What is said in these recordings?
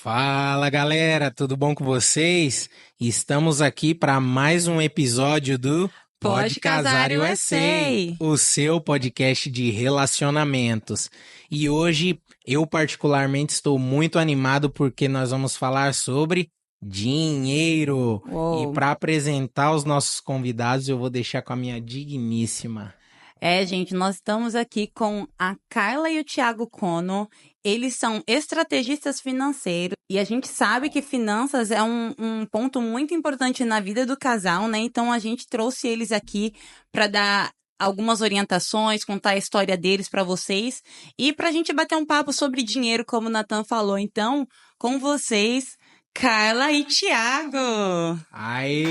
Fala galera, tudo bom com vocês? Estamos aqui para mais um episódio do Pode Casar USA, o seu podcast de relacionamentos. E hoje eu particularmente estou muito animado porque nós vamos falar sobre dinheiro. Uou. E para apresentar os nossos convidados, eu vou deixar com a minha digníssima. Gente, nós estamos aqui com a Carla e o Thiago Cono. Eles são estrategistas financeiros e a gente sabe que finanças é um ponto muito importante na vida do casal, né? Então a gente trouxe eles aqui para dar algumas orientações, contar a história deles para vocês e para a gente bater um papo sobre dinheiro, como o Nathan falou. Então, com vocês, Carla e Thiago. Aê!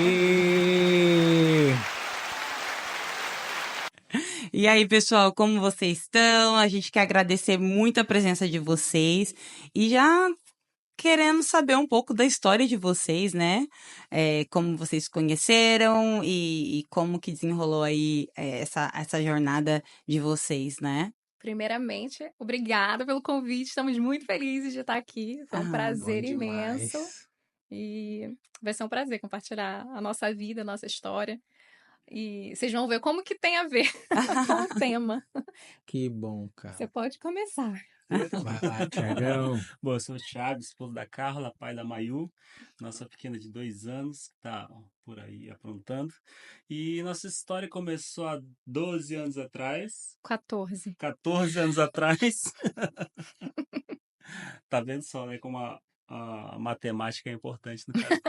E aí, pessoal, como vocês estão? A gente quer agradecer muito a presença de vocês e já queremos saber um pouco da história de vocês, né? Como vocês se conheceram e como que desenrolou aí essa jornada de vocês, né? Primeiramente, obrigada pelo convite. Estamos muito felizes de estar aqui. Foi um prazer imenso. E vai ser um prazer compartilhar a nossa vida, a nossa história. E vocês vão ver como que tem a ver com o tema. Que bom, cara. Você pode começar. Vai lá, Thiagão. Bom, eu sou o Thiago, esposo da Carla, pai da Mayu, nossa pequena de 2 anos, que tá por aí aprontando. E nossa história começou há 12 anos atrás. 14. 14 anos atrás. Tá vendo só, né, como a matemática é importante no caso.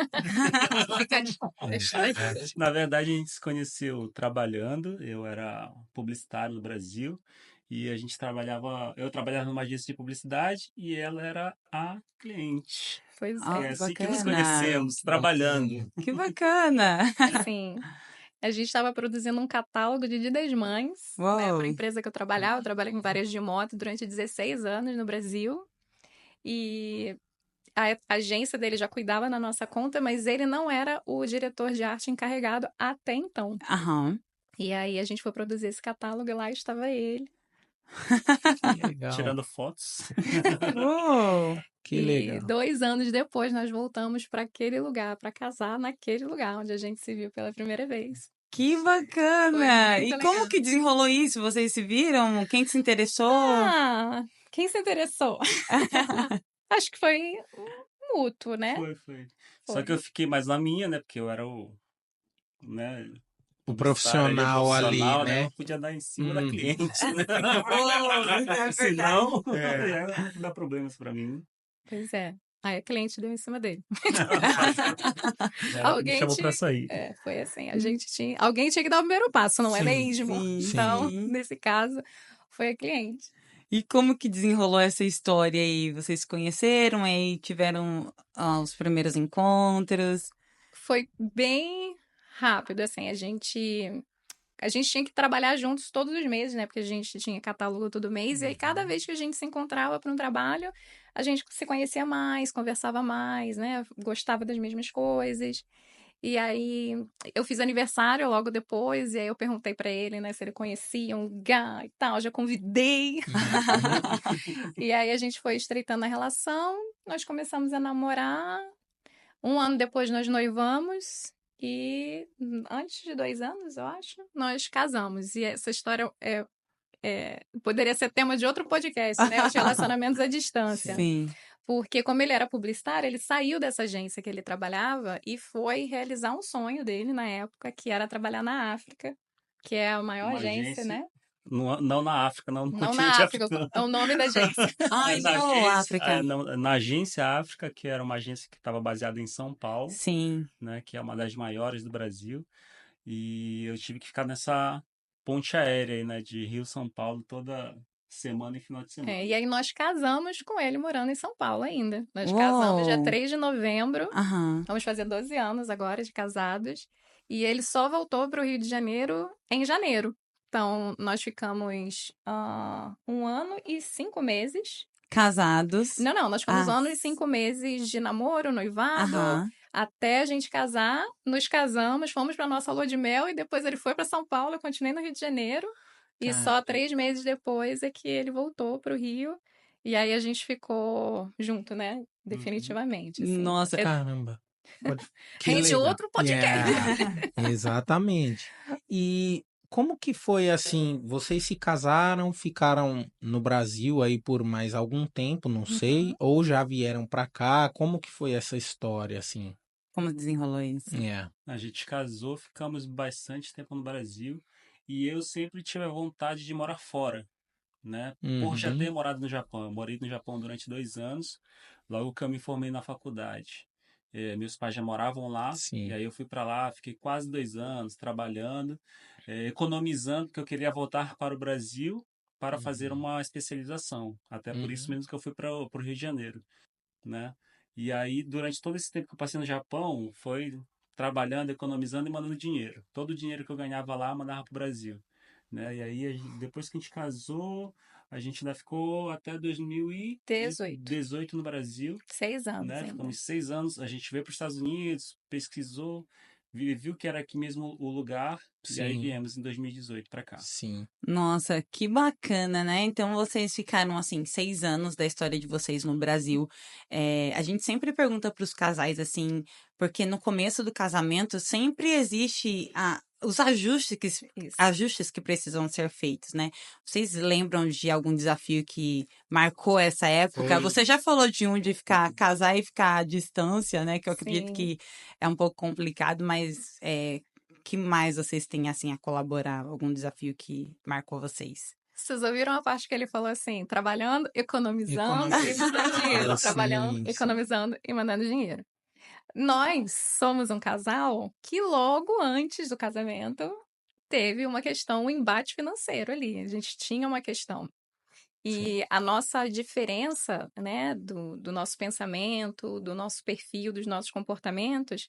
Na verdade, a gente se conheceu trabalhando. Eu era publicitário no Brasil e eu trabalhava numa agência de publicidade e ela era a cliente. Pois É é. assim que nos bacana. conhecemos, trabalhando. Que bacana! Sim. A gente estava produzindo um catálogo de Dia das Mães, né, Uau. para a empresa que eu trabalhava. Eu trabalhei em varejo de moto durante 16 anos no Brasil. E a agência dele já cuidava da nossa conta, mas ele não era o diretor de arte encarregado até então. Aham. E aí a gente foi produzir esse catálogo e lá estava ele. Que legal. Tirando fotos. Uou. Que E legal. 2 anos depois nós voltamos para aquele lugar, para casar naquele lugar onde a gente se viu pela primeira vez. Que bacana! Foi E muito como legal. que desenrolou isso? Vocês se viram? Quem que se interessou? Ah, quem se interessou? Acho que foi mútuo, né? Foi. Só que eu fiquei mais na minha, né? Porque eu era né, O profissional ali, né? Eu podia dar em cima da cliente, né? É Senão, ia dar problemas pra mim. Pois é. Aí a cliente deu em cima dele. Ela Alguém me chamou pra tinha- sair. Foi assim, alguém tinha que dar o primeiro passo, não é Sim, mesmo? sim, Então, sim. nesse caso, foi a cliente. E como que desenrolou essa história aí? Vocês se conheceram, aí tiveram os primeiros encontros? Foi bem rápido, assim, a gente tinha que trabalhar juntos todos os meses, né? Porque a gente tinha catálogo todo mês, e aí cada vez que a gente se encontrava para um trabalho, a gente se conhecia mais, conversava mais, né? Gostava das mesmas coisas. E aí eu fiz aniversário logo depois, e aí eu perguntei para ele, né, se ele conhecia um lugar e tal, já convidei. E aí a gente foi estreitando a relação, nós começamos a namorar. 1 ano depois nós noivamos e antes de 2 anos, eu acho, nós casamos. E essa história poderia ser tema de outro podcast, né? Os relacionamentos à distância. Sim. Porque como ele era publicitário, ele saiu dessa agência que ele trabalhava e foi realizar um sonho dele na época, que era trabalhar na África, que é a maior Uma agência, né? Não na África, não no Não continente na África, africano. é o nome da agência. Ai, Na não, agência- África. na agência África, que era uma agência que estava baseada em São Paulo, Sim. né, que é uma das maiores do Brasil. E eu tive que ficar nessa ponte aérea aí, né, de Rio-São Paulo toda semana e final de semana. E aí nós casamos com ele morando em São Paulo ainda. Nós Uou. casamos dia 3 de novembro. Aham. Vamos fazer 12 anos agora de casados. E ele só voltou para o Rio de Janeiro em janeiro. Então, nós ficamos 1 ano e 5 meses. Casados. Não, nós ficamos 1 Ah. ano e 5 meses de namoro, noivado, Aham. até a gente casar. Nos casamos, fomos para nossa lua de mel e depois ele foi para São Paulo, eu continuei no Rio de Janeiro. E só 3 meses depois é que ele voltou para o Rio. E aí a gente ficou junto, né? Definitivamente, assim. Nossa, Caramba. Que Rende legal. outro podcast. Exatamente. E como que foi assim? Vocês se casaram, ficaram no Brasil aí por mais algum tempo, não sei, ou já vieram pra cá? Como que foi essa história assim? como desenrolou isso? É. A gente casou, ficamos bastante tempo no Brasil e eu sempre tive a vontade de morar fora, né? Por já ter Uhum. morado no Japão. Eu morei no Japão durante 2 anos, logo que eu me formei na faculdade. Meus pais já moravam lá, e Sim. aí eu fui para lá, fiquei quase 2 anos trabalhando, economizando, porque eu queria voltar para o Brasil para fazer Uhum. uma especialização. Até por isso Uhum. mesmo que eu fui para o Rio de Janeiro, né? E aí, durante todo esse tempo que eu passei no Japão, foi trabalhando, economizando e mandando dinheiro. Todo o dinheiro que eu ganhava lá, eu mandava para o Brasil, né? E aí, depois que a gente casou, a gente ainda ficou até 18. 2018 no Brasil, 6 anos né? ainda. Ficamos 6 anos. A gente veio para os Estados Unidos, pesquisou, viu que era aqui mesmo o lugar, e aí Sim. viemos em 2018 para cá. Sim. Nossa, que bacana, né? Então vocês ficaram assim 6 anos da história de vocês no Brasil. A gente sempre pergunta para os casais assim, porque no começo do casamento sempre existe os Isso. ajustes que precisam ser feitos, né? Vocês lembram de algum desafio que marcou essa época? Foi. Você já falou de um de casar e ficar à distância, né? Que eu acredito Sim. que é um pouco complicado, mas que mais vocês têm, assim, a colaborar? Algum desafio que marcou vocês? Vocês ouviram a parte que ele falou assim, trabalhando, economizando e mandando dinheiro. Trabalhando, Sim, sim. economizando e mandando dinheiro. Nós somos um casal que logo antes do casamento teve uma questão, um embate financeiro ali. A gente tinha uma questão. E a nossa diferença, né, do nosso pensamento, do nosso perfil, dos nossos comportamentos,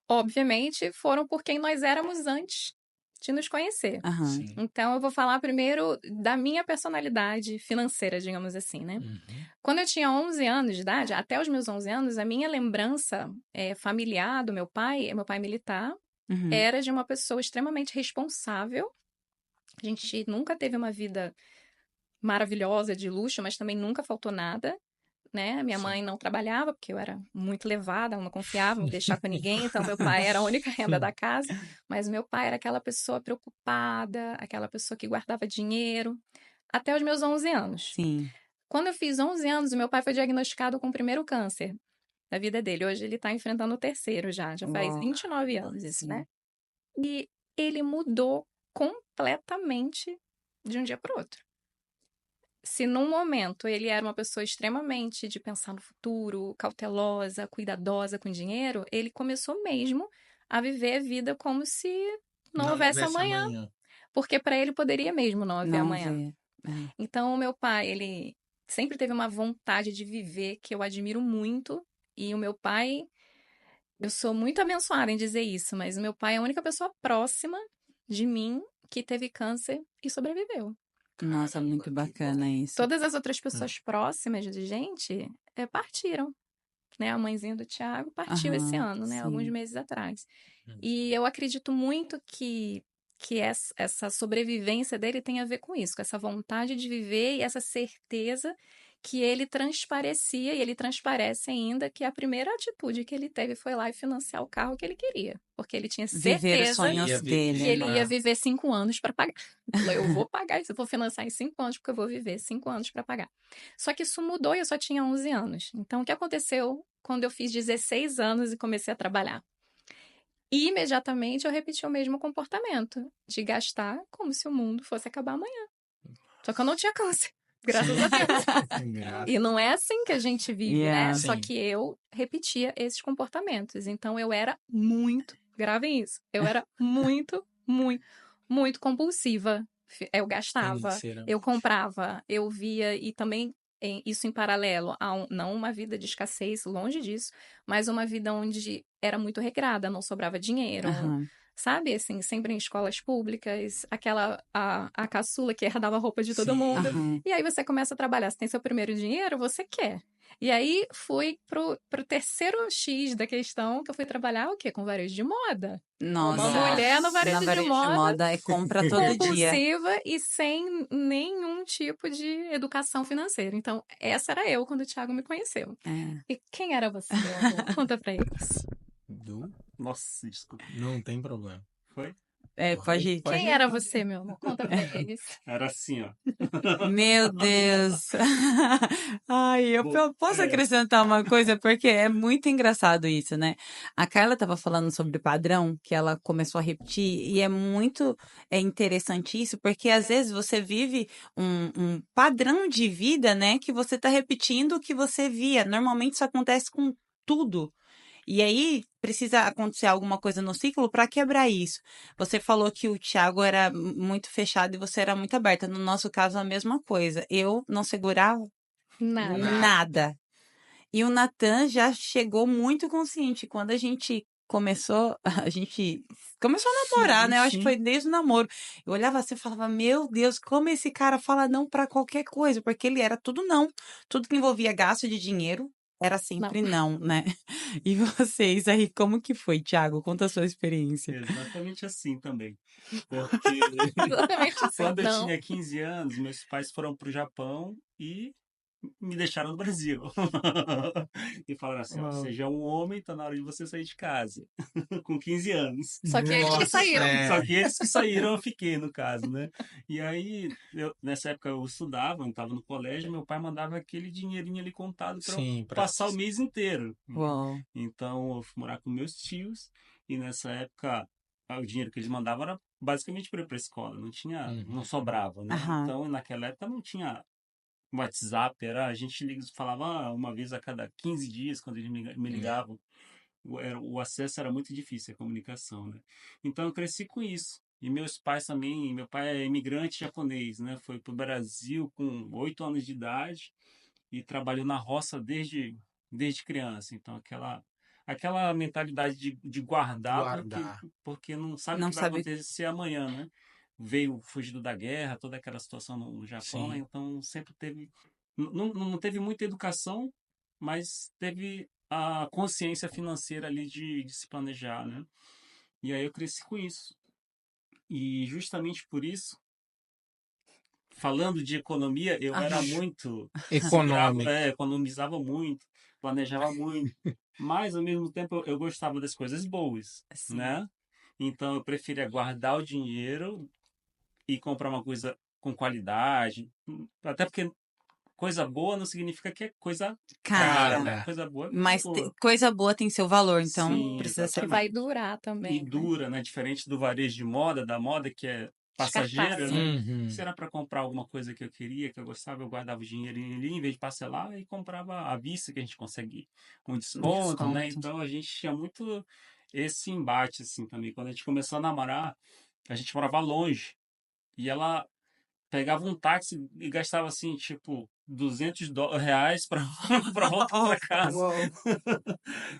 obviamente foram por quem nós éramos antes de nos conhecer. Aham. Sim. Então, eu vou falar primeiro da minha personalidade financeira, digamos assim, né? Uhum. Quando eu tinha 11 anos de idade, até os meus 11 anos, a minha lembrança familiar do meu pai é militar, Uhum. era de uma pessoa extremamente responsável. A gente nunca teve uma vida maravilhosa de luxo, mas também nunca faltou nada, né? Minha Sim. mãe não trabalhava, porque eu era muito levada, ela não confiava em me deixar com ninguém, então meu pai era a única renda da casa, mas meu pai era aquela pessoa preocupada, aquela pessoa que guardava dinheiro, até os meus 11 anos. Sim. Quando eu fiz 11 anos, o meu pai foi diagnosticado com o primeiro câncer da vida dele. Hoje ele tá enfrentando o terceiro já faz Uau. 29 anos isso, Sim. né? E ele mudou completamente de um dia para o outro. Se num momento ele era uma pessoa extremamente de pensar no futuro, cautelosa, cuidadosa com dinheiro, ele começou mesmo a viver a vida como se não houvesse amanhã. Porque para ele poderia mesmo não haver Não amanhã. ver. Então, o meu pai, ele sempre teve uma vontade de viver que eu admiro muito. E o meu pai, eu sou muito abençoada em dizer isso, mas o meu pai é a única pessoa próxima de mim que teve câncer e sobreviveu. Nossa, muito bacana isso. Todas as outras pessoas próximas de gente partiram. Né? A mãezinha do Thiago partiu esse Aham, ano, né? sim. Alguns meses atrás. E eu acredito muito que essa sobrevivência dele tem a ver com isso, com essa vontade de viver e essa certeza que ele transparecia, e ele transparece ainda, que a primeira atitude que ele teve foi lá e financiar o carro que ele queria. Porque ele tinha Viver os certeza sonhos dele. que ele né? ia viver 5 anos para pagar. Ele falou, eu vou pagar isso, eu vou financiar em 5 anos, porque eu vou viver 5 anos para pagar. Só que isso mudou e eu só tinha 11 anos. Então, o que aconteceu quando eu fiz 16 anos e comecei a trabalhar? E imediatamente eu repeti o mesmo comportamento, de gastar como se o mundo fosse acabar amanhã. Só que eu não tinha câncer, graças a Deus. E não é assim que a gente vive, né? Sim. Só que eu repetia esses comportamentos. Então eu era muito, gravem isso, eu era muito, muito, muito compulsiva. Eu gastava, Financeiramente. eu comprava, eu via, e também isso em paralelo a não uma vida de escassez, longe disso, mas uma vida onde era muito regrada, não sobrava dinheiro, Aham. sabe? Assim, sempre em escolas públicas, a caçula que herdava a roupa de todo Sim. mundo. Aham. E aí você começa a trabalhar, você tem seu primeiro dinheiro, você quer. E aí fui pro terceiro X da questão, que eu fui trabalhar o quê? Com varejo de moda. Uma Nossa, mulher no na varejo de varejo de moda, moda é compra todo dia. compulsiva e sem nenhum tipo de educação financeira. Então, essa era eu quando o Thiago me conheceu. É. E quem era você, meu amor? Conta pra eles. Nossa, desculpa. Não tem problema. Foi? Pode ir. Quem era você, meu amor? Conta pra eles. Era assim, ó. Meu Deus. Ai, eu Bom, posso acrescentar uma coisa, porque é muito engraçado isso, né? A Carla estava falando sobre padrão, que ela começou a repetir, e é interessante isso, porque às vezes você vive um padrão de vida, né, que você está repetindo o que você via. Normalmente isso acontece com tudo. E aí precisa acontecer alguma coisa no ciclo para quebrar isso. Você falou que o Thiago era muito fechado e você era muito aberta. No nosso caso, a mesma coisa. Eu não segurava Nada. nada. E o Natan já chegou muito consciente. Quando a gente começou a namorar, né? Eu acho que foi desde o namoro. Eu olhava assim e falava, meu Deus, como esse cara fala não para qualquer coisa, porque ele era tudo não. Tudo que envolvia gasto de dinheiro era sempre não, né? E vocês aí, como que foi, Thiago? Conta a sua experiência. Exatamente assim também. Porque Exatamente assim. quando eu Não. tinha 15 anos, meus pais foram pro Japão e me deixaram no Brasil. E falaram assim, ó, Uau. você já é um homem, tá na hora de você sair de casa. Com 15 anos. Só que eles que Nossa, saíram. Só que eles que saíram, eu fiquei, no caso, né? E aí, nessa época eu estudava, eu estava no colégio, meu pai mandava aquele dinheirinho ali contado para eu Sim, passar o mês inteiro. Uau. Então, eu fui morar com meus tios, e nessa época, o dinheiro que eles mandavam era basicamente para ir para a escola, não sobrava, né? Aham. Então, naquela época não tinha WhatsApp, a gente falava uma vez a cada 15 dias, quando eles me ligavam. O acesso era muito difícil, a comunicação, né? Então eu cresci com isso. E meus pais também, meu pai é imigrante japonês, né? Foi para o Brasil com 8 anos de idade e trabalhou na roça desde criança. Então aquela mentalidade de guardar, guardar. porque não sabe o Não que vai sabe. acontecer amanhã, né? Veio fugido da guerra, toda aquela situação no Japão, né? Sim. Então sempre teve, não teve muita educação, mas teve a consciência financeira ali de se planejar, né? E aí eu cresci com isso. E justamente por isso, falando de economia, eu era Aham. muito Econômico. economizava muito, planejava muito, mas ao mesmo tempo eu gostava das coisas boas, Sim. né? Então eu preferia guardar o dinheiro e comprar uma coisa com qualidade, até porque coisa boa não significa que é coisa cara, Cara, né? Cara, Coisa boa é coisa mas boa. coisa boa tem seu valor, então Sim, precisa ser Que vai exatamente. durar E também, né? dura, né? Diferente do varejo de moda, da moda que é passageira, Descartável. né? uhum. Se era para comprar alguma coisa que eu queria, que eu gostava, eu guardava o dinheirinho ali, em vez de parcelar, e comprava à vista, que a gente consegue com desconto, né? desconto. Então a gente tinha muito esse embate, assim, também. Quando a gente começou a namorar, a gente morava longe. E ela pegava um táxi e gastava, assim, tipo, R$ 200 para voltar para casa. Uau.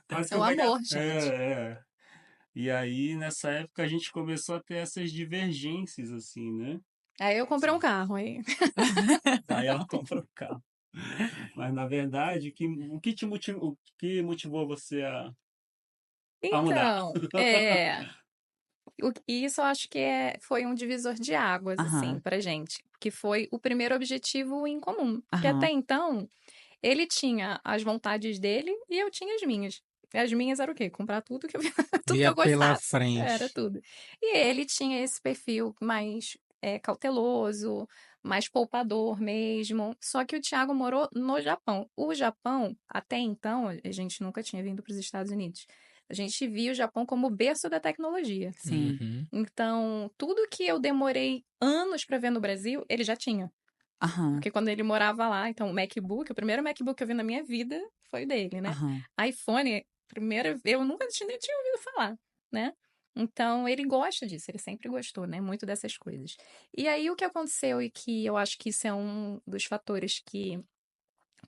Quase É que o eu pegava. amor, gente. É. E aí, nessa época, a gente começou a ter essas divergências, assim, né? Aí eu comprei um carro aí. Aí ela comprou o carro. Mas, na verdade, o que motivou você a mudar? Então, isso eu acho que foi um divisor de águas, assim, Aham, pra gente. Que foi o primeiro objetivo em comum. Porque aham. até então, ele tinha as vontades dele e eu tinha as minhas. E as minhas eram o quê? Comprar tudo que eu, tudo que Via eu pela gostasse. Era frente. tudo. E ele tinha esse perfil mais cauteloso, mais poupador mesmo. Só que o Thiago morou no Japão. O Japão, até então, a gente nunca tinha vindo para os Estados Unidos. A gente via o Japão como o berço da tecnologia. Sim. Uhum. Então, tudo que eu demorei anos para ver no Brasil, ele já tinha. Aham, Porque quando ele morava lá, então o MacBook, o primeiro MacBook que eu vi na minha vida foi dele, né? aham. iPhone, primeiro, eu nunca nem tinha ouvido falar, né? Então ele gosta disso, ele sempre gostou, né? Muito dessas coisas. E aí o que aconteceu e que eu acho que isso é um dos fatores que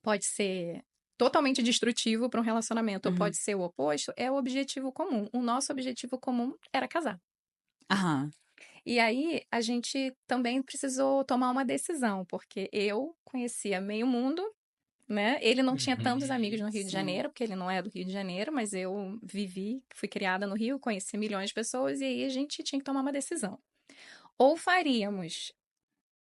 pode ser totalmente destrutivo para um relacionamento, ou Uhum. pode ser o oposto, é o objetivo comum. O nosso objetivo comum era casar. Aham. E aí a gente também precisou tomar uma decisão, porque eu conhecia meio mundo né? Ele não tinha tantos Uhum. amigos no Rio de Sim. Janeiro, porque ele não é do Rio de Janeiro, mas eu fui criada no Rio, conheci milhões de pessoas, e aí a gente tinha que tomar uma decisão. Ou faríamos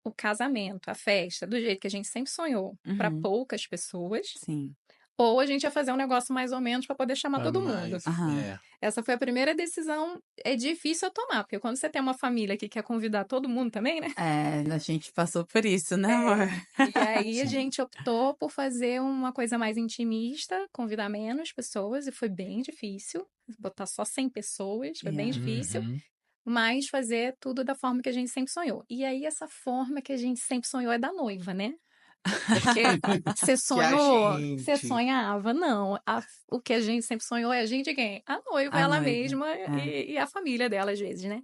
o casamento, a festa, do jeito que a gente sempre sonhou, para Uhum. poucas pessoas, Sim. ou a gente ia fazer um negócio mais ou menos para poder chamar Pra todo mundo. mais, Aham. Essa foi a primeira decisão, é difícil a tomar, porque quando você tem uma família que quer convidar todo mundo também, né? É, a gente passou por isso, né, amor? E aí a Sim. gente optou por fazer uma coisa mais intimista, convidar menos pessoas, e foi bem difícil. Botar só 100 pessoas, foi bem Yeah. difícil. Uhum. Mas fazer tudo da forma que a gente sempre sonhou. E aí, essa forma que a gente sempre sonhou é da noiva, né? Porque você Que a sonhou, você gente... sonhava, não. O que a gente sempre sonhou é a gente quem? A noiva, A ela noiva. mesma É. e a família dela, às vezes, né?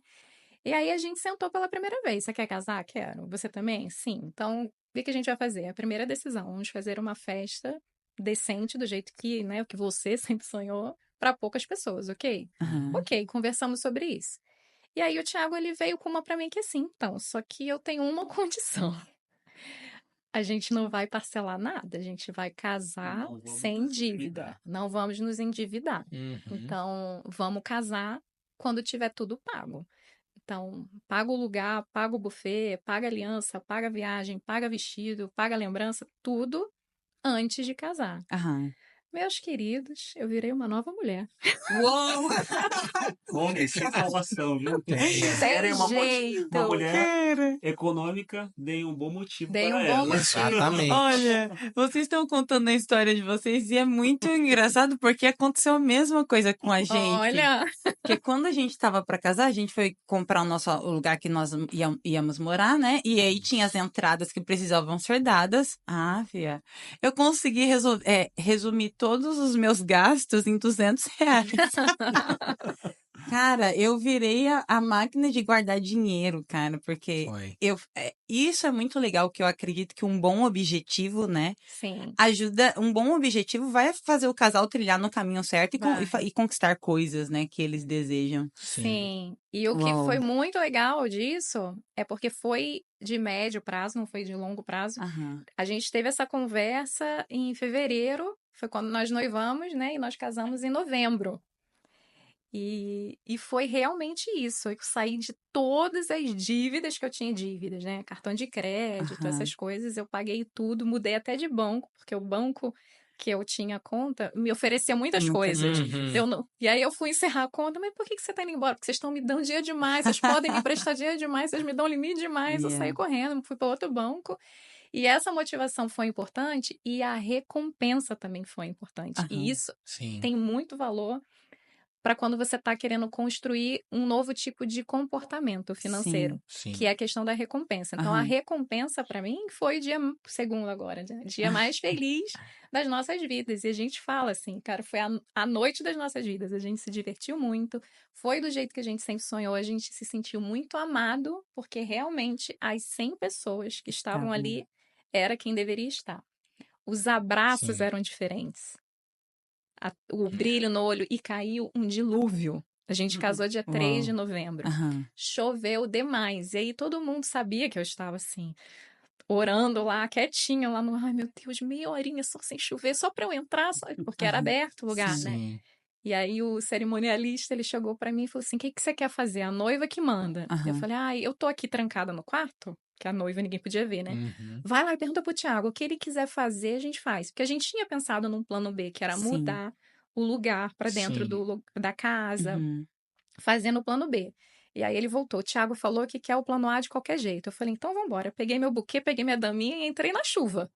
E aí a gente sentou pela primeira vez. Você quer casar? Quero. Você também? Sim. Então, o que a gente vai fazer? A primeira decisão, vamos fazer uma festa decente, do jeito que, né, o que você sempre sonhou, para poucas pessoas, ok? Aham. Ok, conversamos sobre isso. E aí o Thiago, ele veio com uma pra mim que é assim, então, só que eu tenho uma condição. A gente não vai parcelar nada, a gente vai casar Não vamos sem nos dívida. endividar. Não vamos nos endividar. Uhum. Então, vamos casar quando tiver tudo pago. Então, paga o lugar, paga o buffet, paga a aliança, paga a viagem, paga vestido, paga a lembrança, tudo antes de casar. Aham. Meus queridos, eu virei uma nova mulher. Uou! Fome sem salvação, viu? É. Querem uma jeito. mulher Cara. econômica, deem um bom motivo Dei para um bom ela. motivo. Exatamente. Olha, vocês estão contando a história de vocês e é muito engraçado porque aconteceu a mesma coisa com a gente. Olha, Porque quando a gente tava pra casar, a gente foi comprar o lugar que nós íamos morar, né? E aí tinha as entradas que precisavam ser dadas. Ah, fia, eu consegui resumir todos os meus gastos em R$ 200. Cara, eu virei a máquina de guardar dinheiro, cara, porque Foi. isso é muito legal, que eu acredito que um bom objetivo, né, sim. um bom objetivo vai fazer o casal trilhar no caminho certo Vai. e conquistar coisas, né, que eles desejam. Sim. Sim. E o que Uau. foi muito legal disso é porque foi de médio prazo, não foi de longo prazo. Aham. A gente teve essa conversa em fevereiro, foi quando nós noivamos, né? E nós casamos em novembro. E foi realmente isso. Eu saí de todas as dívidas que eu tinha dívidas, né? Cartão de crédito, Aham. essas coisas, eu paguei tudo, mudei até de banco, porque o banco que eu tinha conta me oferecia muitas coisas. Uhum. Eu não... E aí eu fui encerrar a conta, mas por que você tá indo embora? Porque vocês estão me dando dinheiro demais, vocês podem me emprestar dinheiro demais, vocês me dão limite demais. Eu saí Yeah. correndo, fui para outro banco. E essa motivação foi importante e a recompensa também foi importante. E Aham. isso Sim. tem muito valor para quando você está querendo construir um novo tipo de comportamento financeiro, Sim. que é a questão da recompensa. Então, a Aham. recompensa para mim foi o dia segundo agora, né? Dia mais feliz das nossas vidas. E a gente fala assim, cara, foi a noite das nossas vidas. A gente se divertiu muito, foi do jeito que a gente sempre sonhou, a gente se sentiu muito amado, porque realmente as 100 pessoas que estavam ali era quem deveria estar. Os abraços Sim. eram diferentes. O brilho no olho, e caiu um dilúvio. A gente casou dia 3 de Uau. novembro. Aham. Choveu demais. E aí todo mundo sabia que eu estava assim, orando lá, quietinha lá no... Ai, meu Deus, meia horinha só sem chover, só para eu entrar, porque era Aham. aberto o lugar, né? Sim. E aí o cerimonialista, ele chegou para mim e falou assim, o que você quer fazer? A noiva que manda. Eu Aham. falei, ai, eu tô aqui trancada no quarto, que a noiva ninguém podia ver, né? Uhum. Vai lá e pergunta pro Thiago, o que ele quiser fazer, a gente faz. Porque a gente tinha pensado num plano B, que era Sim. mudar o lugar para dentro Sim. da casa, Uhum. fazendo o plano B. E aí ele voltou, o Thiago falou que quer o plano A de qualquer jeito. Eu falei, então vambora. Eu peguei meu buquê, peguei minha daminha e entrei na chuva.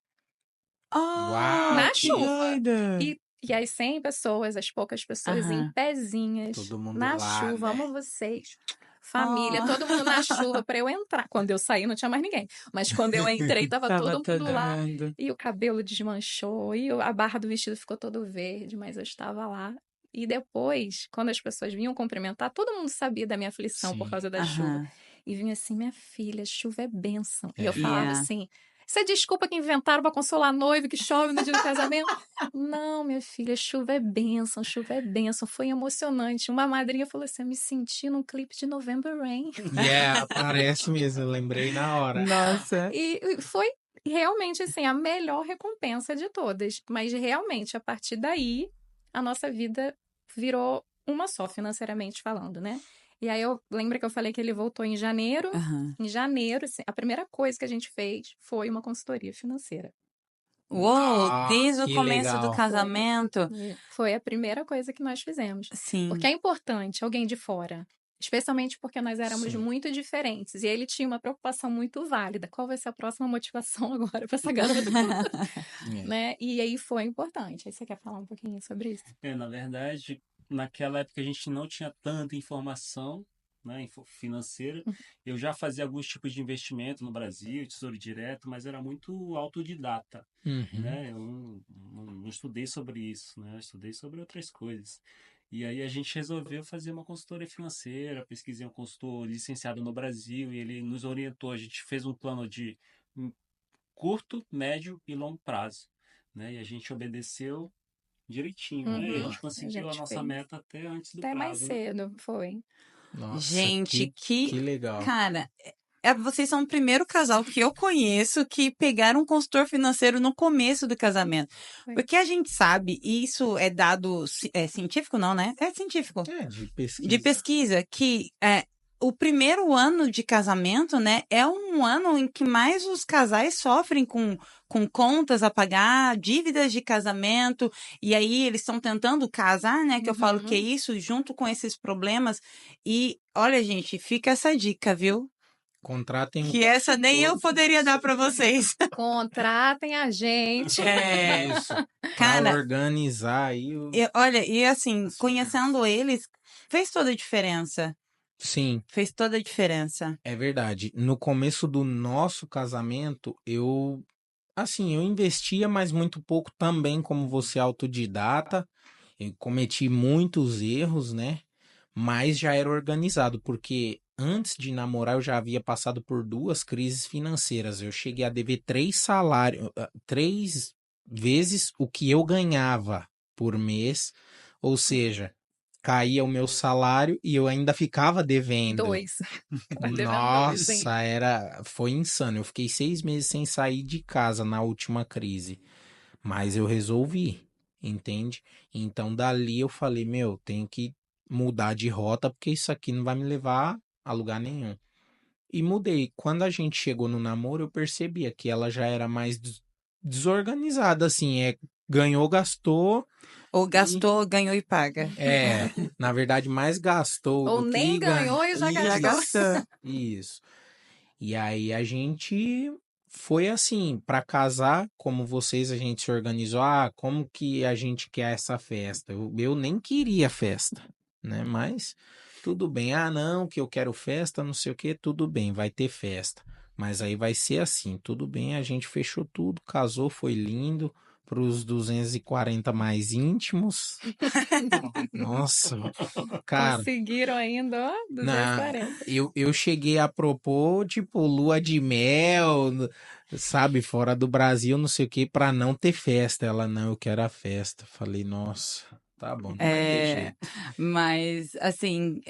Ah, Na que chuva. doida! E as 100 pessoas, as poucas pessoas em Aham. pezinhas, Todo mundo na lá, chuva, né? amo vocês. Família, Ah. todo mundo na chuva para eu entrar. Quando eu saí, não tinha mais ninguém. Mas quando eu entrei, tava Tava todo mundo todo lá. mundo. E o cabelo desmanchou, e a barra do vestido ficou todo verde, mas eu estava lá. E depois, quando as pessoas vinham cumprimentar, todo mundo sabia da minha aflição por Sim. causa da chuva. Aham. E vinha assim, minha filha, chuva é bênção. E É. eu falava Yeah. assim, isso é desculpa que inventaram para consolar a noiva que chove no dia do casamento? Não, minha filha, chuva é bênção, chuva é bênção. Foi emocionante. Uma madrinha falou assim, eu me senti num clipe de November Rain. Yeah, parece mesmo, eu lembrei na hora. Nossa. E foi E realmente, assim, a melhor recompensa de todas. Mas realmente, a partir daí, a nossa vida virou uma só, financeiramente falando, né? E aí eu lembro que eu falei que ele voltou em janeiro. Aham. Em janeiro, assim, a primeira coisa que a gente fez foi uma consultoria financeira. Uou, desde o Que começo do legal. casamento. Foi a primeira coisa que nós fizemos. Porque Sim. é importante alguém de fora. Especialmente porque nós éramos Sim. muito diferentes. E ele tinha uma preocupação muito válida. Qual vai ser a próxima motivação agora para essa garota? É. Né? E aí foi importante. Aí você quer falar um pouquinho sobre isso? Na verdade, naquela época a gente não tinha tanta informação, né, financeira. Eu já fazia alguns tipos de investimento no Brasil, Tesouro Direto, mas era muito autodidata, Uhum. né? Eu não estudei sobre isso, né? Eu estudei sobre outras coisas. E aí a gente resolveu fazer uma consultoria financeira, pesquisei um consultor licenciado no Brasil e ele nos orientou. A gente fez um plano de curto, médio e longo prazo, né? E a gente obedeceu direitinho, né? E a gente A conseguiu a gente nossa fez. meta até antes do Até mais prazo, né? cedo, foi. Nossa, Gente, que legal. cara, vocês são o primeiro casal que eu conheço que pegaram um consultor financeiro no começo do casamento. Foi. Porque a gente sabe, e isso é dado, científico não, né? É científico. É, de De pesquisa. pesquisa, que o primeiro ano de casamento, né, é um ano em que mais os casais sofrem com contas a pagar, dívidas de casamento, e aí eles estão tentando casar, né, que eu falo que é isso, junto com esses problemas. E, olha, gente, fica essa dica, viu? Contratem Que essa nem eu poderia dar para vocês. Contratem a gente. isso. Pra Cara, organizar aí olha, e assim, as conhecendo eles, fez toda a diferença. Sim, Fez toda a diferença. é verdade. No começo do nosso casamento, eu investia, mas muito pouco também, como você autodidata. Eu cometi muitos erros, né? Mas já era organizado, porque antes de namorar eu já havia passado por 2 crises financeiras. Eu cheguei a dever 3 salários, 3 vezes o que eu ganhava por mês, ou seja, caía o meu salário e eu ainda ficava devendo. 2. Devendo 2, hein? Nossa, foi insano. Eu fiquei 6 meses sem sair de casa na última crise, mas eu resolvi, entende? Então dali eu falei, meu, tenho que mudar de rota porque isso aqui não vai me levar a lugar nenhum. E mudei. Quando a gente chegou no namoro, eu percebia que ela já era mais desorganizada, assim, ganhou, gastou Ou e gastou, ganhou e paga. na verdade mais gastou Ou do nem que ganhou. ganhou e já Já gastou. gastou. Isso. E aí a gente foi assim, para casar, como vocês, a gente se organizou, como que a gente quer essa festa? Eu nem queria festa, né? Mas tudo bem. Não, que eu quero festa, não sei o que, tudo bem, vai ter festa. Mas aí vai ser assim, tudo bem, a gente fechou tudo, casou, foi lindo. Para os 240 mais íntimos. Nossa, cara. Conseguiram ainda, ó, Na, 240. eu cheguei a propor, tipo, lua de mel, sabe, fora do Brasil, não sei o que, pra não ter festa. Ela, não, eu quero a festa. Falei, nossa, tá bom, não vai ter jeito. Mas, assim,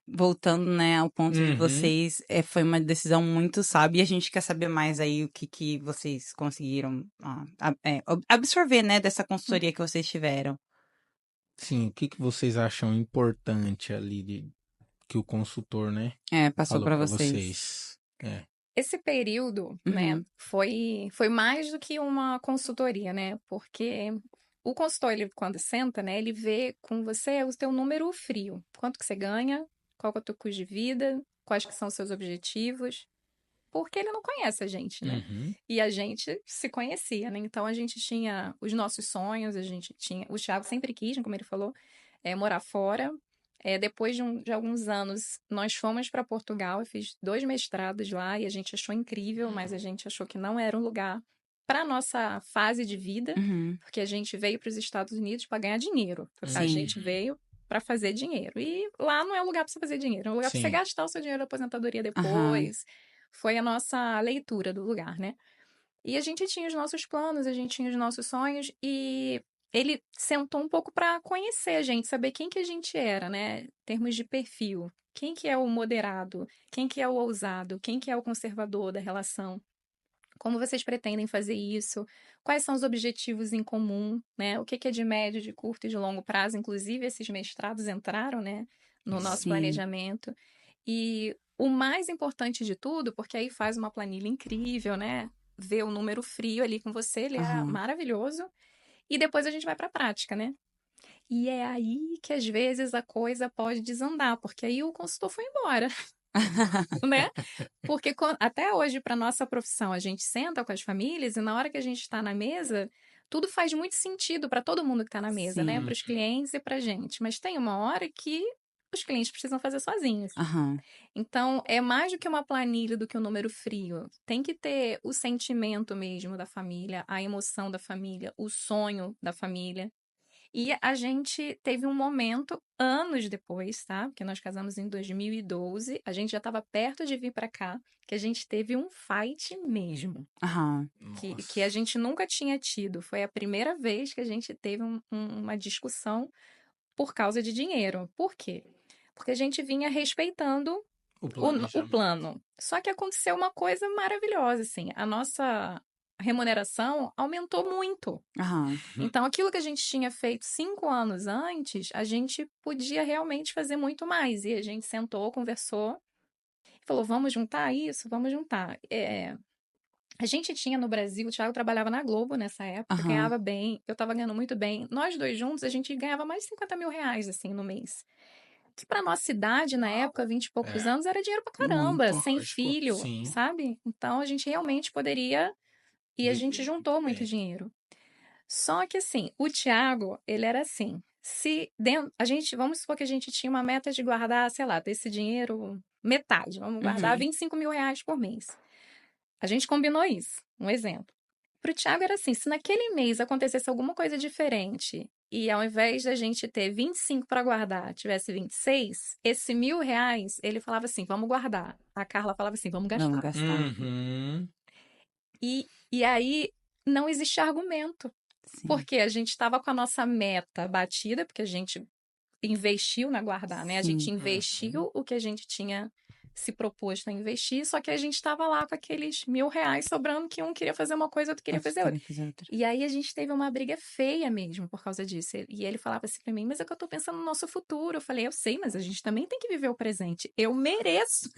voltando, né, ao ponto de Uhum. vocês, foi uma decisão muito sábia e a gente quer saber mais aí o que vocês conseguiram absorver, né, dessa consultoria que vocês tiveram. Sim, o que vocês acham importante ali que o consultor, né, Passou falou para pra vocês. vocês? É. Esse período, né, Uhum. foi mais do que uma consultoria, né? Porque o consultor, ele, quando senta, né, ele vê com você o teu número frio. Quanto que você ganha, qual que é o teu custo de vida, quais que são os seus objetivos. Porque ele não conhece a gente, né? Uhum. E a gente se conhecia, né? Então a gente tinha os nossos sonhos, a gente tinha. O Thiago sempre quis, né, como ele falou, morar fora. Depois de alguns anos, nós fomos para Portugal. Eu fiz 2 mestrados lá e a gente achou incrível, mas a gente achou que não era um lugar para nossa fase de vida, Uhum. porque a gente veio para os Estados Unidos para ganhar dinheiro. A Sim. gente veio para fazer dinheiro. E lá não é um lugar para você fazer dinheiro, é um lugar para você Sim. gastar o seu dinheiro da aposentadoria Aham. depois. Foi a nossa leitura do lugar, né? E a gente tinha os nossos planos, a gente tinha os nossos sonhos e ele sentou um pouco para conhecer a gente, saber quem que a gente era, né? Em termos de perfil. Quem que é o moderado? Quem que é o ousado? Quem que é o conservador da relação? Como vocês pretendem fazer isso? Quais são os objetivos em comum, né? O que que é de médio, de curto e de longo prazo? Inclusive, esses mestrados entraram, né, no nosso Sim. planejamento. E o mais importante de tudo, porque aí faz uma planilha incrível, né? Ver o número frio ali com você, ele era Aham. maravilhoso. E depois a gente vai para a prática, né? E é aí que às vezes a coisa pode desandar, porque aí o consultor foi embora, né? Porque até hoje, para nossa profissão, a gente senta com as famílias e na hora que a gente está na mesa, tudo faz muito sentido para todo mundo que está na mesa, né? Sim. Para os clientes e para a gente. Mas tem uma hora que os clientes precisam fazer sozinhos. Aham. Então, é mais do que uma planilha, do que um número frio. Tem que ter o sentimento mesmo da família, a emoção da família, o sonho da família. E a gente teve um momento, anos depois, tá? Porque nós casamos em 2012, a gente já estava perto de vir para cá, que a gente teve um fight mesmo, Aham. que a gente nunca tinha tido. Foi a primeira vez que a gente teve uma discussão por causa de dinheiro. Por quê? Porque a gente vinha respeitando O o planejamento. plano. Só que aconteceu uma coisa maravilhosa, assim. A nossa remuneração aumentou muito. Aham. Então, aquilo que a gente tinha feito 5 anos antes, a gente podia realmente fazer muito mais. E a gente sentou, conversou, e falou: vamos juntar isso? Vamos juntar. A gente tinha no Brasil, o Thiago trabalhava na Globo nessa época, Aham. ganhava bem, eu tava ganhando muito bem. Nós dois juntos, a gente ganhava mais de 50 mil reais, assim, no mês. Que pra nossa idade, na época, 20 e poucos anos, era dinheiro pra caramba, Muito. sem Lógico, filho, sim. sabe? Então, a gente realmente poderia. E a gente Viver juntou muito muito bem. dinheiro. Só que assim, o Thiago, ele era assim. Se a gente, vamos supor que a gente tinha uma meta de guardar, sei lá, desse dinheiro, metade. Vamos guardar Uhum. 25 mil reais por mês. A gente combinou isso, um exemplo. Pro Thiago era assim, se naquele mês acontecesse alguma coisa diferente e ao invés da gente ter 25 para guardar, tivesse 26, esse R$ 1.000, ele falava assim, vamos guardar. A Carla falava assim, vamos Vamos gastar. gastar. Uhum. E aí não existe argumento. Sim. Porque a gente estava com a nossa meta batida, porque a gente investiu na guardar, né? A gente Sim. investiu o que a gente tinha se proposto a investir, só que a gente estava lá com aqueles R$ 1.000 sobrando, que um queria fazer uma coisa, outro queria Outro fazer outra. queria fazer outra. E aí a gente teve uma briga feia mesmo por causa disso. E ele falava assim pra mim, mas é que eu tô pensando no nosso futuro. Eu falei, eu sei, mas a gente também tem que viver o presente. Eu mereço!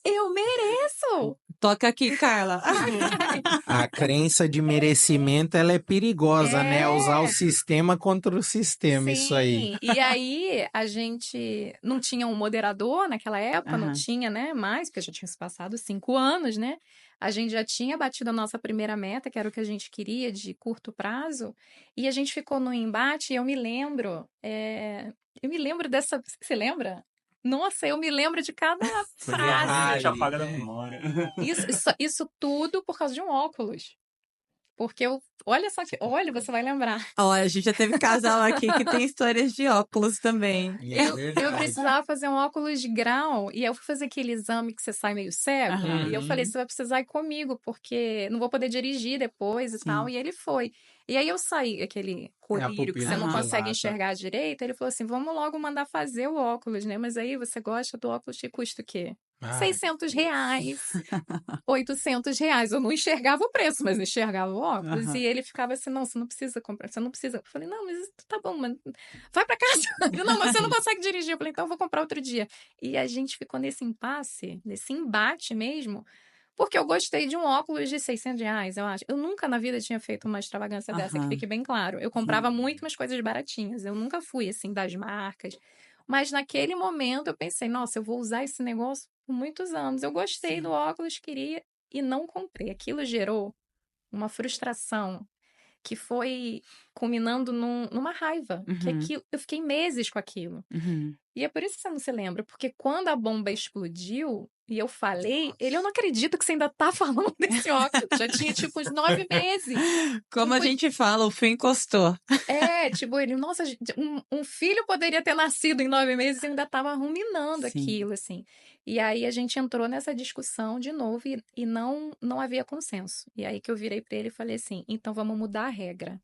Eu mereço! Toca aqui, Carla. A crença de merecimento, ela é perigosa, né? Usar o É! sistema contra o sistema, isso aí. Sim, e aí a gente não tinha um moderador naquela época, não Aham. tinha, né, mais, porque já tinha se passado 5 anos, né? A gente já tinha batido a nossa primeira meta, que era o que a gente queria de curto prazo, e a gente ficou no embate, e eu me lembro dessa, você lembra? Nossa, eu me lembro de cada frase. A gente Detalhe, apaga da né? memória. Isso tudo por causa de um óculos. Porque olha só que, olha, você vai lembrar. Olha, a gente já teve casal aqui que tem histórias de óculos também. E é Eu verdade. precisava fazer um óculos de grau e eu fui fazer aquele exame que você sai meio cego. Aham. E eu falei, você vai precisar ir comigo, porque não vou poder dirigir depois e Sim. tal. E ele foi. E aí eu saí, aquele colírio que você pupila não Aham. consegue dilata. enxergar direito. Ele falou assim: vamos logo mandar fazer o óculos, né? Mas aí você gosta do óculos que custa o quê? Ai, R$ 600, R$ 800. Eu não enxergava o preço, mas enxergava o óculos. Aham. E ele ficava assim: não, você não precisa comprar, você não precisa. Eu falei: não, mas tá bom, mas vai pra casa. Ele, não, mas você não consegue dirigir. Eu falei: então eu vou comprar outro dia. E a gente ficou nesse impasse, nesse embate mesmo, porque eu gostei de um óculos de R$ 600, eu acho. Eu nunca na vida tinha feito uma extravagância dessa, que Aham. fique bem claro. Eu comprava muito umas coisas baratinhas. Eu nunca fui, assim, das marcas. Mas naquele momento eu pensei, nossa, eu vou usar esse negócio por muitos anos. Eu gostei Sim. do óculos, queria e não comprei. Aquilo gerou uma frustração que foi culminando numa raiva. Que Uhum. aquilo, eu fiquei meses com aquilo. Uhum. E é por isso que você não se lembra, porque quando a bomba explodiu e eu falei, ele, eu não acredito que você ainda tá falando desse óculos. Já tinha tipo uns 9 meses. Como a Tipo, gente fala, o fio encostou. tipo, ele, nossa, um filho poderia ter nascido em 9 meses e ainda tava ruminando Sim. aquilo, assim. E aí a gente entrou nessa discussão de novo e não havia consenso. E aí que eu virei pra ele e falei assim: então vamos mudar a regra.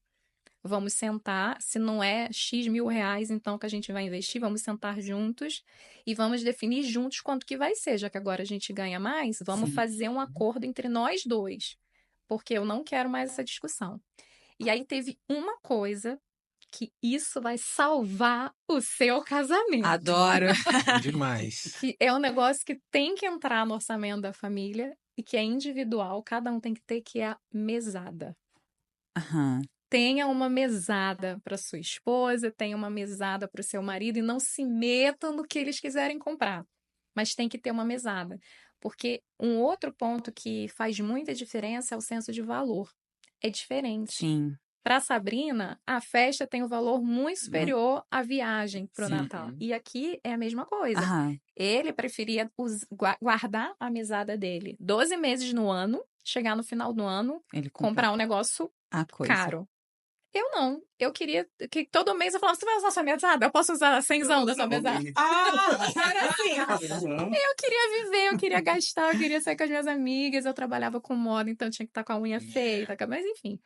vamos sentar, se não é X mil reais, então, que a gente vai investir, vamos sentar juntos e vamos definir juntos quanto que vai ser, já que agora a gente ganha mais, vamos Sim. fazer um acordo entre nós dois, porque eu não quero mais essa discussão. E aí teve uma coisa que isso vai salvar o seu casamento. Adoro. Demais. Que é um negócio que tem que entrar no orçamento da família e que é individual, cada um tem que ter, que é a mesada. Aham. Tenha uma mesada para sua esposa, tenha uma mesada para o seu marido e não se metam no que eles quiserem comprar. Mas tem que ter uma mesada. Porque um outro ponto que faz muita diferença é o senso de valor. É diferente. Sim. Para Sabrina, a festa tem um valor muito superior à viagem para o Sim. Natal. E aqui é a mesma coisa. Aham. Ele preferia guardar a mesada dele 12 meses no ano, chegar no final do ano, Ele comprar um negócio a coisa. caro. Eu não. Eu queria que todo mês eu falasse, você vai usar sua mesada? Eu posso usar 100zão da sua mesada? Era assim. Eu queria viver, eu queria gastar, eu queria sair com as minhas amigas. Eu trabalhava com moda, então tinha que estar com a unha feita. Mas enfim.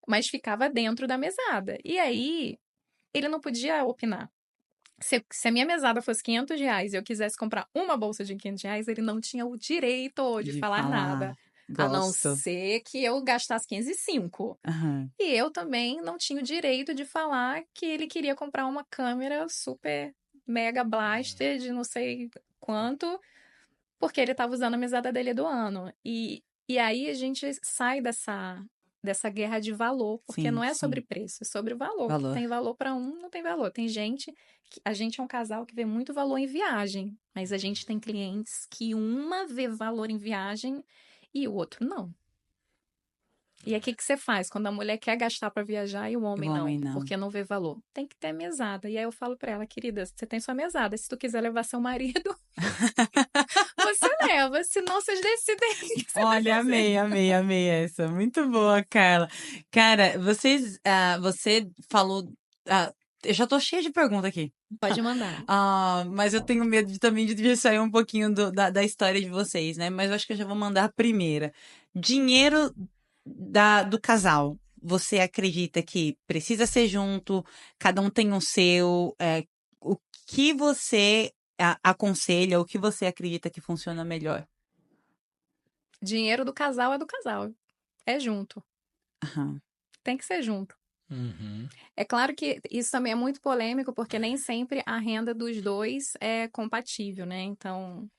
Mas ficava dentro da mesada. E aí, ele não podia opinar. Se a minha mesada fosse 500 reais e eu quisesse comprar uma bolsa de 500 reais, ele não tinha o direito de falar nada. A não Gosto. ser que eu gastasse 15,5. Aham. E eu também não tinha o direito de falar que ele queria comprar uma câmera super mega blaster de não sei quanto, porque ele estava usando a mesada dele do ano. E aí a gente sai dessa guerra de valor, porque Sim, não é sim. sobre preço, é sobre valor. Valor. Tem valor para um, não tem valor. Tem gente a gente é um casal que vê muito valor em viagem, mas a gente tem clientes que uma vê valor em viagem e o outro não. E aí, o que você faz quando a mulher quer gastar para viajar e o homem não? Porque não vê valor. Tem que ter mesada. E aí eu falo para ela, querida, você tem sua mesada. Se tu quiser levar seu marido, você leva. Senão vocês decidem. Olha, amei essa. Muito boa, Carla. Cara, você falou. Eu já tô cheia de pergunta aqui. Pode mandar. Mas eu tenho medo também de sair um pouquinho da história de vocês, né? Mas eu acho que eu já vou mandar a primeira. Dinheiro do casal. Você acredita que precisa ser junto, cada um tem o seu, o que você aconselha, o que você acredita que funciona melhor? Dinheiro do casal é do casal. É junto. Uhum. Tem que ser junto. Uhum. É claro que isso também é muito polêmico, porque nem sempre a renda dos dois é compatível, né? Então,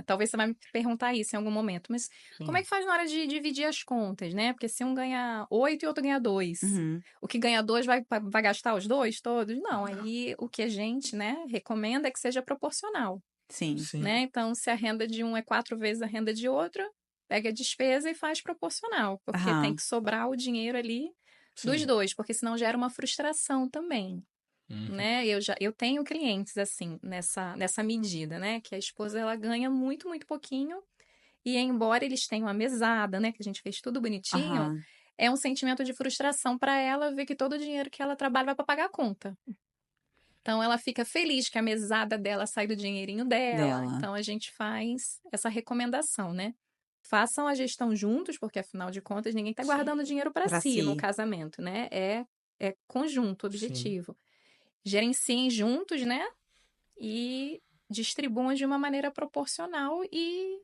talvez você vai me perguntar isso em algum momento. Mas como é que faz na hora de dividir as contas, né? Porque se um ganha 8 e outro ganha 2, o que ganha 2 vai gastar os dois todos? Não, aí o que a gente, né, recomenda é que seja proporcional. Sim. Né? Então, se a renda de um é 4 vezes a renda de outro, pega a despesa e faz proporcional. Porque tem que sobrar o dinheiro ali dos dois, porque senão gera uma frustração também. Né? Eu tenho clientes assim, nessa medida, né? Que a esposa ela ganha muito, muito pouquinho. E embora eles tenham a mesada, né? Que a gente fez tudo bonitinho, é um sentimento de frustração para ela ver que todo o dinheiro que ela trabalha vai para pagar a conta. Então, ela fica feliz que a mesada dela sai do dinheirinho dela. Então, a gente faz essa recomendação, né? Façam a gestão juntos, porque, afinal de contas, ninguém tá guardando dinheiro para si no casamento, né? É conjunto, objetivo. Gerenciem juntos, né? E distribuam de uma maneira proporcional e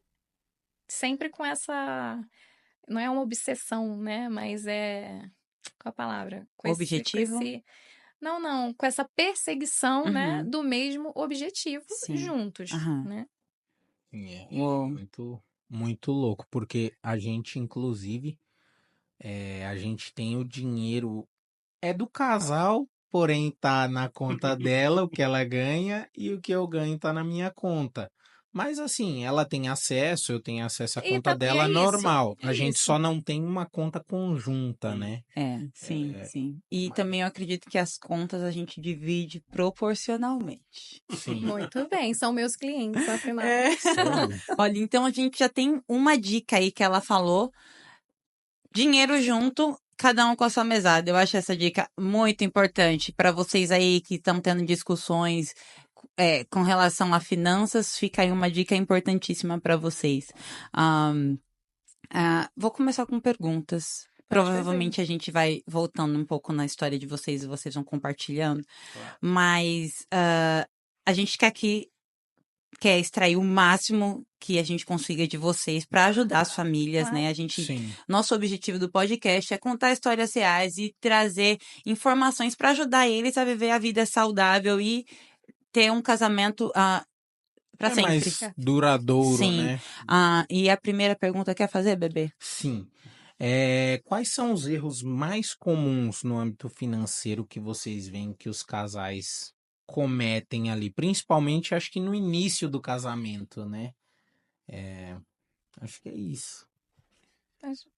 sempre com essa... Não é uma obsessão, né? Mas qual a palavra? Com objetivo? Não, com essa perseguição, né, do mesmo objetivo juntos, né? Muito, muito louco, porque a gente, inclusive, a gente tem o dinheiro, do casal, porém tá na conta dela, o que ela ganha, e o que eu ganho tá na minha conta. Mas assim, ela tem acesso, eu tenho acesso à conta dela normal. A gente só não tem uma conta conjunta, né? Sim. E também eu acredito que as contas a gente divide proporcionalmente. Sim. Muito bem, são meus clientes, afinal. Olha, então a gente já tem uma dica aí que ela falou. Dinheiro junto, cada um com a sua mesada. Eu acho essa dica muito importante para vocês aí que estão tendo discussões com relação a finanças. Fica aí uma dica importantíssima para vocês. Vou começar com perguntas. Provavelmente a gente vai voltando um pouco na história de vocês e vocês vão compartilhando. Claro. Mas a gente quer extrair o máximo que a gente consiga de vocês para ajudar as famílias, né? Sim. Nosso objetivo do podcast é contar histórias reais e trazer informações para ajudar eles a viver a vida saudável e ter um casamento para É sempre. mais duradouro, Sim. né? E a primeira pergunta quer fazer, bebê? Sim. Quais são os erros mais comuns no âmbito financeiro que vocês veem que os casais cometem ali? Principalmente, acho que no início do casamento, né? Acho que é isso.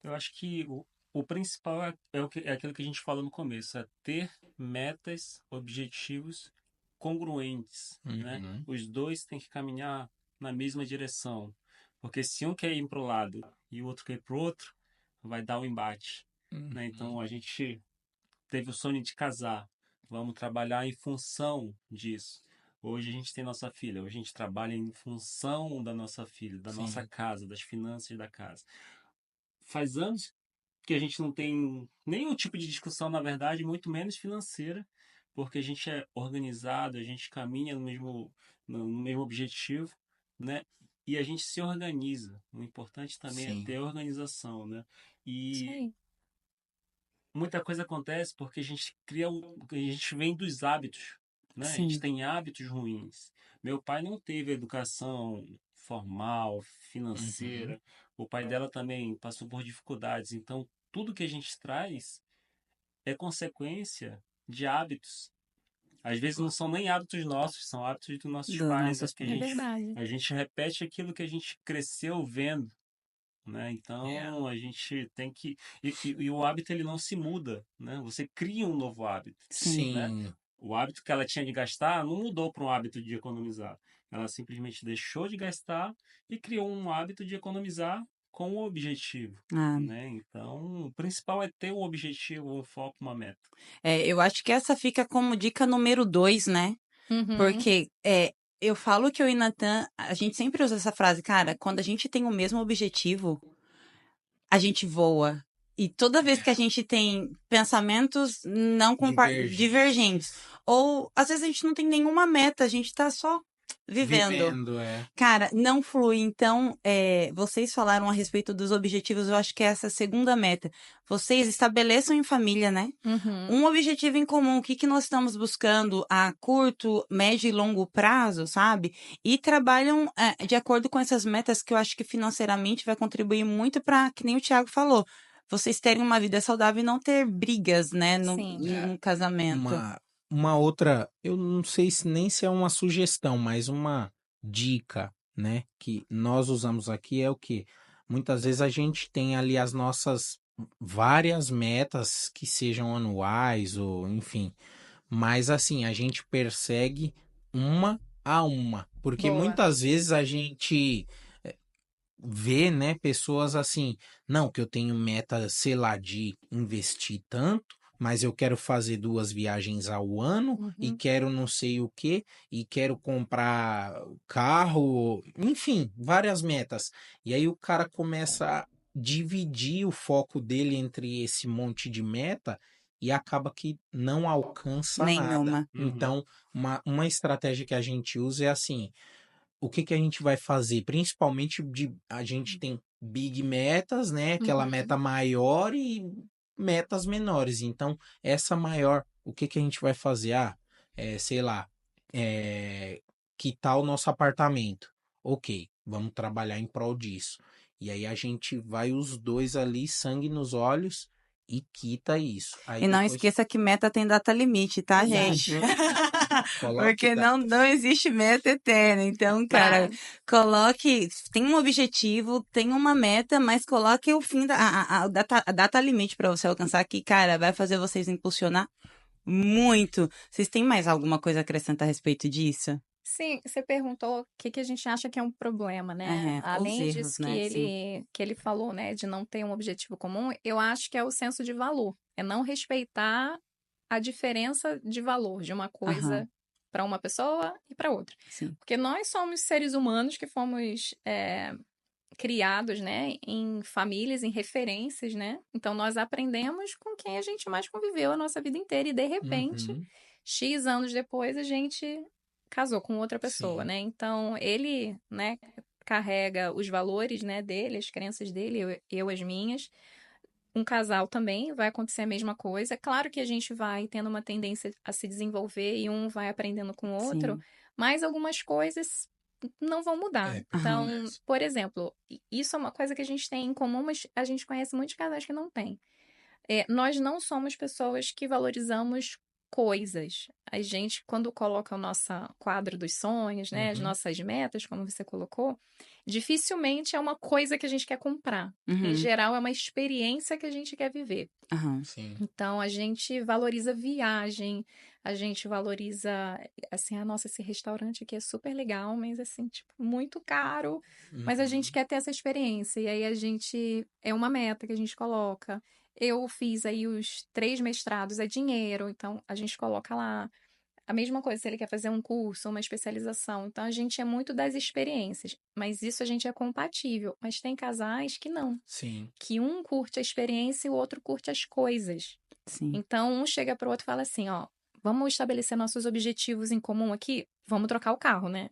Eu acho que o principal é aquilo que a gente falou no começo, é ter metas, objetivos congruentes, né? Uhum. Os dois têm que caminhar na mesma direção, porque se um quer ir para o lado e o outro quer ir para o outro, vai dar um embate, né? Então a gente teve o sonho de casar, vamos trabalhar em função disso. Hoje a gente tem nossa filha, hoje a gente trabalha em função da nossa filha, da nossa Sim. casa, das finanças da casa. Faz anos que a gente não tem nenhum tipo de discussão, na verdade, muito menos financeira, porque a gente é organizado, a gente caminha no mesmo objetivo, né? E a gente se organiza. O importante também é Sim. ter organização, né? Isso E aí. muita coisa acontece porque a gente a gente vem dos hábitos, né? A gente Sim. tem hábitos ruins. Meu pai não teve educação formal, Uhum. financeira. O pai dela também passou por dificuldades. Então, tudo que a gente traz é consequência de hábitos. Às vezes não são nem hábitos nossos, são hábitos dos nossos Dos pais. É nossos porque É pais. verdade. a gente repete aquilo que a gente cresceu vendo, né? Então a gente tem que e o hábito ele não se muda, né? Você cria um novo hábito, Sim. né? Sim. O hábito que ela tinha de gastar não mudou para um hábito de economizar. Ela simplesmente deixou de gastar e criou um hábito de economizar com o objetivo, Ah, né? Então, o principal é ter um objetivo, um foco, uma meta. eu acho que essa fica como dica número 2, né? Uhum. Porque eu falo que eu e Natan, a gente sempre usa essa frase, cara, quando a gente tem o mesmo objetivo, a gente voa. E toda vez que a gente tem pensamentos não divergentes, ou às vezes a gente não tem nenhuma meta, a gente tá só vivendo. Vivendo, Cara, não flui. Então, vocês falaram a respeito dos objetivos, eu acho que é essa segunda meta. Vocês estabeleçam em família, né? Uhum. Um objetivo em comum, o que que nós estamos buscando a curto, médio e longo prazo, sabe? E trabalham de acordo com essas metas que eu acho que financeiramente vai contribuir muito para, que nem o Thiago falou, vocês terem uma vida saudável e não ter brigas, né, Sim. no casamento. uma outra, eu não sei nem se é uma sugestão, mas uma dica, né, que nós usamos aqui é o que muitas vezes a gente tem ali as nossas várias metas que sejam anuais ou enfim, mas assim, a gente persegue uma a uma, porque Boa. muitas vezes a gente vê, né, pessoas assim, não, que eu tenho meta, sei lá, de investir tanto, mas eu quero fazer 2 viagens ao ano e Uhum. quero não sei o que e quero comprar carro, enfim, várias metas. E aí o cara começa a dividir o foco dele entre esse monte de meta e acaba que não alcança nada. Nenhuma. Uhum. Então, uma estratégia que a gente usa é assim, o que que a gente vai fazer? Principalmente a gente tem big metas, né? Aquela Uhum. meta maior e metas menores. Então, essa maior, o que que a gente vai fazer? Sei lá, quitar o nosso apartamento. Ok, vamos trabalhar em prol disso. E aí a gente vai os dois ali, sangue nos olhos e quita isso. Aí E não depois esqueça que meta tem data limite, tá, Exato. gente? coloque Porque não existe meta eterna. Então, cara, coloque. Tem um objetivo, tem uma meta, mas coloque o fim a data limite para você alcançar, que, cara, vai fazer vocês impulsionar muito. Vocês têm mais alguma coisa a acrescentar a respeito disso? Sim, você perguntou o que a gente acha que é um problema, né? Os Além erros, disso que né? Sim. ele falou, né, de não ter um objetivo comum, eu acho que é o senso de valor. É não respeitar a diferença de valor de uma Aham, coisa para uma pessoa e para outra. sim. Porque nós somos seres humanos que fomos criados, né, em famílias, em referências, né? Então nós aprendemos com quem a gente mais conviveu a nossa vida inteira e de repente, Uhum. X anos depois, a gente casou com outra pessoa, Sim. né? Então ele, né, carrega os valores, né, dele, as crenças dele, eu as minhas. Um casal também vai acontecer a mesma coisa. Claro que a gente vai tendo uma tendência a se desenvolver e um vai aprendendo com o outro, Sim. mas algumas coisas não vão mudar. É, Aham. Então, por exemplo, isso é uma coisa que a gente tem em comum, mas a gente conhece muitos casais que não têm. Nós não somos pessoas que valorizamos coisas. A gente, quando coloca o nosso quadro dos sonhos, né, as Uhum. nossas metas, como você colocou, dificilmente é uma coisa que a gente quer comprar. Em Uhum. geral, é uma experiência que a gente quer viver. Aham. Sim. Então, a gente valoriza viagem, a gente valoriza, assim, nossa, esse restaurante aqui é super legal, mas, assim, tipo, muito caro. Mas a gente Uhum. quer ter essa experiência. E aí, é uma meta que a gente coloca. Eu fiz aí os 3 mestrados, é dinheiro, então a gente coloca lá. A mesma coisa se ele quer fazer um curso, uma especialização. Então, a gente é muito das experiências. Mas isso a gente é compatível. Mas tem casais que não. Sim. Que um curte a experiência e o outro curte as coisas. Sim. Então, um chega pro outro e fala assim, ó, vamos estabelecer nossos objetivos em comum aqui? Vamos trocar o carro, né?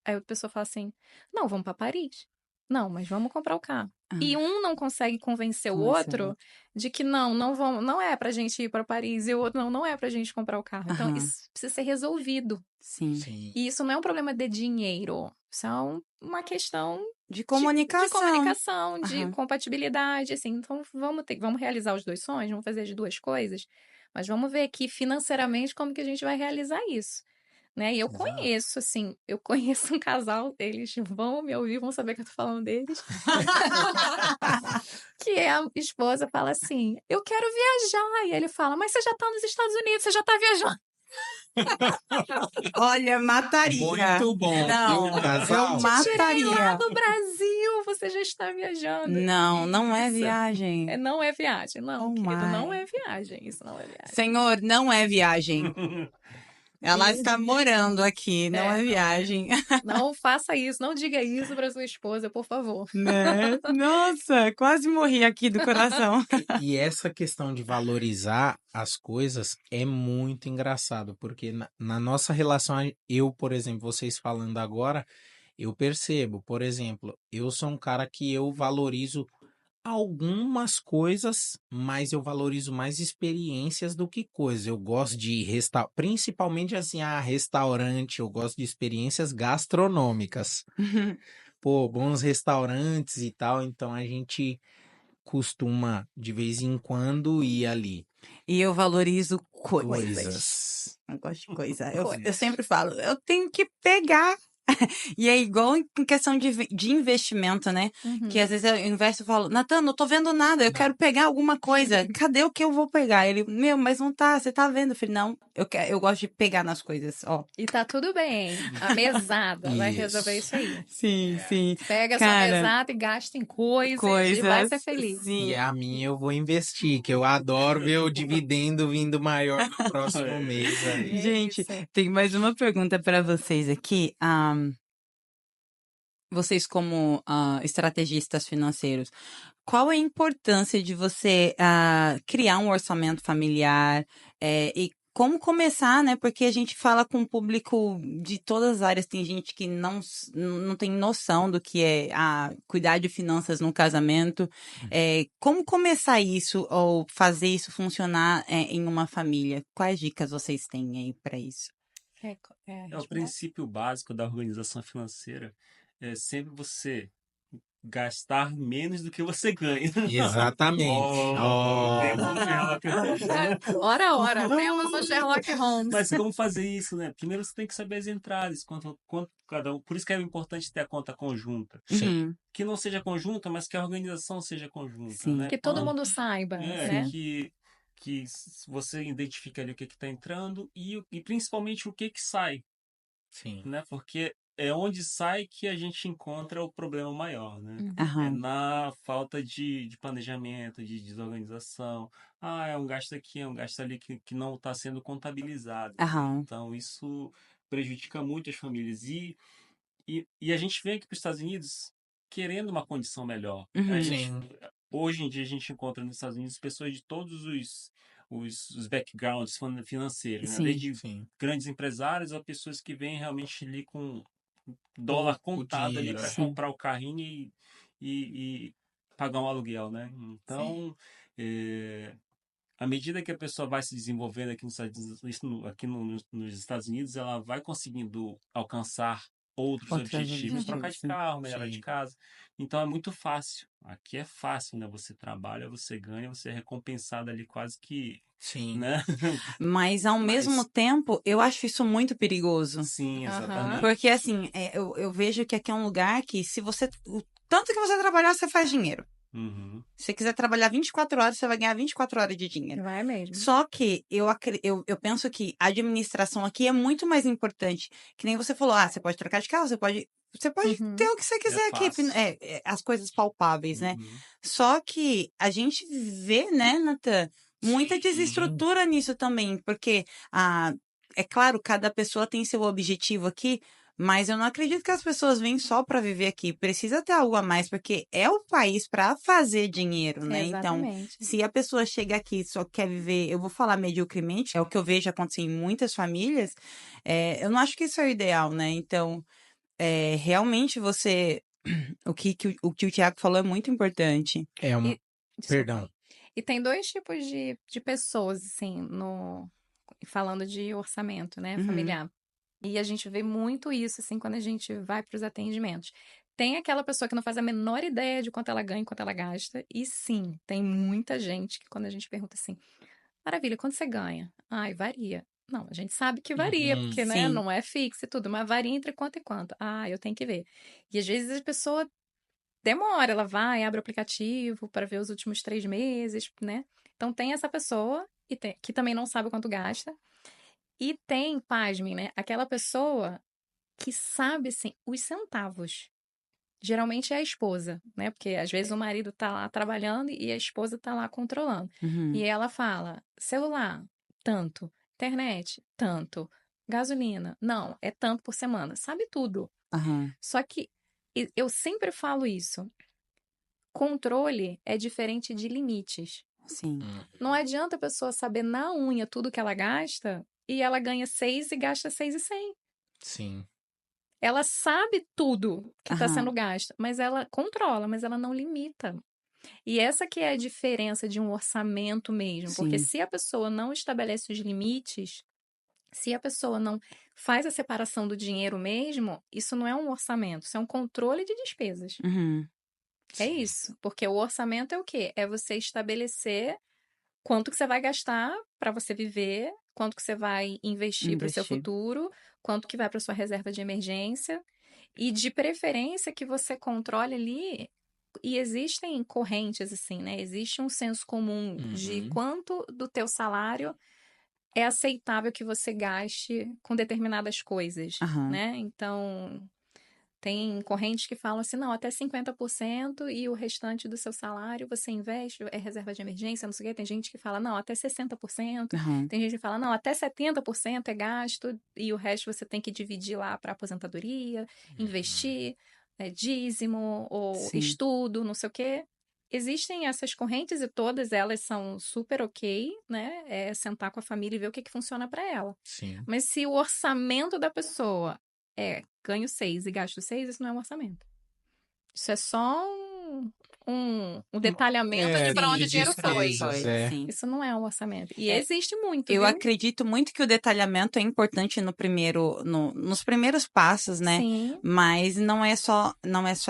Aí a pessoa fala assim, não, vamos para Paris. Não, mas vamos comprar o carro. E Ah, um não consegue convencer o convencer o outro outro. de que não vamos, não é pra gente ir para Paris e o outro não é pra gente comprar o carro. Então, Aham. isso precisa ser resolvido. Sim. Sim. E isso não é um problema de dinheiro. Isso é uma questão De de comunicação. comunicação, de Aham. compatibilidade, assim. Então, vamos realizar os 2 sonhos, vamos fazer as 2 coisas, mas vamos ver aqui financeiramente como que a gente vai realizar isso, né? E eu Exato. conheço, assim, eu conheço um casal, eles vão me ouvir, vão saber que eu tô falando deles, que a esposa fala assim, eu quero viajar, e ele fala, mas você já tá nos Estados Unidos, você já tá viajando. Olha, mataria. Muito bom, Não, viu, casal? eu Tirei lá mataria. do Brasil, você já está viajando. Não, não é Isso viagem. não é viagem, não, Oh querido, não my. é viagem, isso não é viagem. Senhor, não é viagem. Ela E- está morando aqui, não é não é. viagem. Não faça isso, não diga isso para sua esposa, por favor. Né? Nossa, quase morri aqui do coração. E essa questão de valorizar as coisas é muito engraçado, porque na nossa relação, eu, por exemplo, vocês falando agora, eu percebo, por exemplo, eu sou um cara que eu valorizo algumas coisas, mas eu valorizo mais experiências do que coisas. Eu gosto de principalmente assim, restaurante, eu gosto de experiências gastronômicas. Pô, bons restaurantes e tal, então a gente costuma de vez em quando ir ali. E eu valorizo coisas. Coisas. Eu gosto de coisa. Eu Coisas. sempre falo, eu tenho que pegar. E é igual em questão de investimento, né? Que Uhum. às vezes eu investo e falo, Natan, não tô vendo nada, eu quero pegar alguma coisa. Cadê o que eu vou pegar? Ele, meu, mas não tá, você tá vendo? Eu falei, não, eu gosto de pegar nas coisas, ó. E tá tudo bem. A mesada vai resolver Isso. isso aí. Sim, sim. Pega a sua Cara, mesada e gasta em coisas e vai ser feliz. sim. E a minha eu vou investir, que eu adoro ver o dividendo vindo maior no próximo mês aí. Gente, Isso. tem mais uma pergunta para vocês aqui. Vocês como estrategistas financeiros, qual a importância de você criar um orçamento familiar e como começar, né? Porque a gente fala com o público de todas as áreas, tem gente que não tem noção do que é cuidar de finanças no casamento. Como começar isso ou fazer isso funcionar em uma família? Quais dicas vocês têm aí para isso? É o princípio básico da organização financeira. É sempre você gastar menos do que você ganha. Exatamente. Temos um Sherlock Holmes. Ora, temos o Sherlock Holmes. Mas como fazer isso, né? Primeiro você tem que saber as entradas, quanto cada um. Por isso que é importante ter a conta conjunta. Sim. Uhum, Que não seja conjunta, mas que a organização seja conjunta, sim. né? Que todo mundo saiba, né? Você identifica ali o que está entrando e principalmente o que sai, Sim. né? Porque é onde sai que a gente encontra o problema maior, né? É Aham. na falta de planejamento, de desorganização. É um gasto aqui, é um gasto ali que não está sendo contabilizado. Aham. Então, isso prejudica muito as famílias. E a gente vem aqui para os Estados Unidos, querendo uma condição melhor. Uhum. Sim. Hoje em dia a gente encontra nos Estados Unidos pessoas de todos os backgrounds financeiros, né? Sim. Desde Sim. grandes empresários a pessoas que vêm realmente ali com dólar Pouco contado ali dinheiro, para Sim. comprar o carrinho e pagar um aluguel, né? Então, à medida que a pessoa vai se desenvolvendo aqui nos nos Estados Unidos, ela vai conseguindo alcançar outros Outros objetivos, trocar objetivos, de sim. carro, melhorar de Sim. casa. Então é muito fácil. Aqui é fácil, né? Você trabalha, você ganha, você é recompensado ali quase que, Sim. né? Mas, ao mesmo Mas, tempo, eu acho isso muito perigoso. sim, Aham. Porque, exatamente. assim, eu vejo que aqui é um lugar que, se você. O tanto que você trabalhar, você faz dinheiro. Uhum. Se você quiser trabalhar 24 horas, você vai ganhar 24 horas de dinheiro. Vai mesmo. Só que eu penso que a administração aqui é muito mais importante. Que nem você falou, você pode trocar de carro, você pode Uhum. ter o que você É quiser aqui, fácil. as coisas palpáveis, né? Uhum. Só que a gente vê, né, Natan, muita Sim. desestrutura nisso também, porque é claro, cada pessoa tem seu objetivo aqui, mas eu não acredito que as pessoas vêm só para viver aqui. Precisa ter algo a mais, porque é o país para fazer dinheiro, né? Então, Exatamente. se a pessoa chega aqui e só quer viver, eu vou falar mediocremente, é o que eu vejo acontecer em muitas famílias, eu não acho que isso é o ideal, né? Então, realmente você. O que o Thiago falou é muito importante. É um. E, desculpa. Perdão. E tem dois tipos de pessoas, assim, falando de orçamento, né, Uhum. familiar. E a gente vê muito isso, assim, quando a gente vai para os atendimentos. Tem aquela pessoa que não faz a menor ideia de quanto ela ganha e quanto ela gasta. E sim, tem muita gente que quando a gente pergunta assim, maravilha, quanto você ganha? Ai, varia. Não, a gente sabe que varia, Uhum. porque, né, Sim. não é fixo e tudo, mas varia entre quanto e quanto. Ah, eu tenho que ver. E às vezes a pessoa demora, ela vai, abre o aplicativo para ver os últimos 3 meses, né? Então tem essa pessoa que também não sabe quanto gasta. E tem, pasmem, né? Aquela pessoa que sabe, assim, os centavos. Geralmente é a esposa, né? Porque às vezes o marido tá lá trabalhando e a esposa tá lá controlando. Uhum. E ela fala: celular, tanto. Internet, tanto. Gasolina, não, é tanto por semana. Sabe tudo. Aham. Só que eu sempre falo isso. Controle é diferente de limites. Sim. Não adianta a pessoa saber na unha tudo que ela gasta e ela ganha 6 e gasta 6.100. Sim. Ela sabe tudo que está Aham. sendo gasto, mas ela controla, mas ela não limita. E essa que é a diferença de um orçamento mesmo, porque Sim. se a pessoa não estabelece os limites, se a pessoa não faz a separação do dinheiro mesmo, isso não é um orçamento, isso é um controle de despesas. Uhum. É Sim. isso, porque o orçamento é o quê? É você estabelecer quanto que você vai gastar para você viver, quanto que você vai investir para o seu Investir. futuro, quanto que vai para sua reserva de emergência e de preferência que você controle ali. E existem correntes assim, né? Existe um senso comum de Uhum. quanto do teu salário é aceitável que você gaste com determinadas coisas, Aham. né? Então, tem correntes que falam assim, não, até 50% e o restante do seu salário você investe, é reserva de emergência, não sei o quê. Tem gente que fala, não, até 60%. Aham. Tem gente que fala, não, até 70% é gasto e o resto você tem que dividir lá para aposentadoria, investir, dízimo ou Sim. estudo, não sei o quê. Existem essas correntes e todas elas são super ok, né? É sentar com a família e ver o que funciona para ela. Sim. Mas se o orçamento da pessoa ganho 6 e gasto 6, isso não é um orçamento. Isso é só um detalhamento de para onde o De dinheiro foi. despesas, Sim. Isso não é um orçamento. E É, existe muito, Eu viu? acredito muito que o detalhamento é importante nos primeiros passos, né? Sim, Mas não é só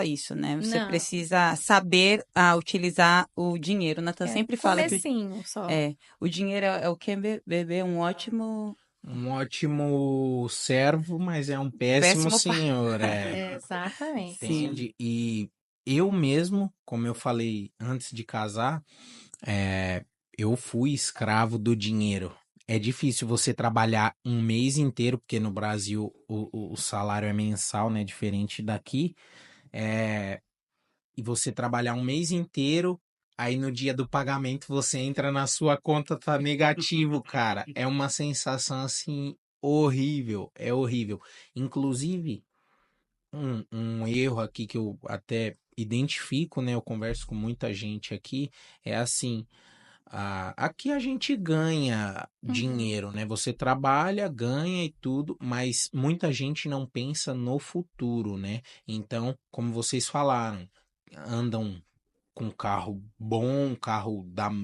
isso, né? Você não. precisa saber utilizar o dinheiro. Nathan É sempre fala que comecinho só. o dinheiro é o que, bebê? Um ótimo, Um ótimo servo, mas é um péssimo péssimo pai. senhor. Exatamente. Sim. Entende? E eu mesmo, como eu falei antes de casar, eu fui escravo do dinheiro. É difícil você trabalhar um mês inteiro, porque no Brasil o salário é mensal, né? Diferente daqui. E você trabalhar um mês inteiro, aí no dia do pagamento você entra na sua conta, tá negativo, cara. É uma sensação assim horrível, é horrível. Inclusive, um erro aqui que eu até identifico, né? Eu converso com muita gente aqui, é assim, aqui a gente ganha dinheiro, né? Você trabalha, ganha e tudo, mas muita gente não pensa no futuro, né? Então, como vocês falaram, andam com carro bom,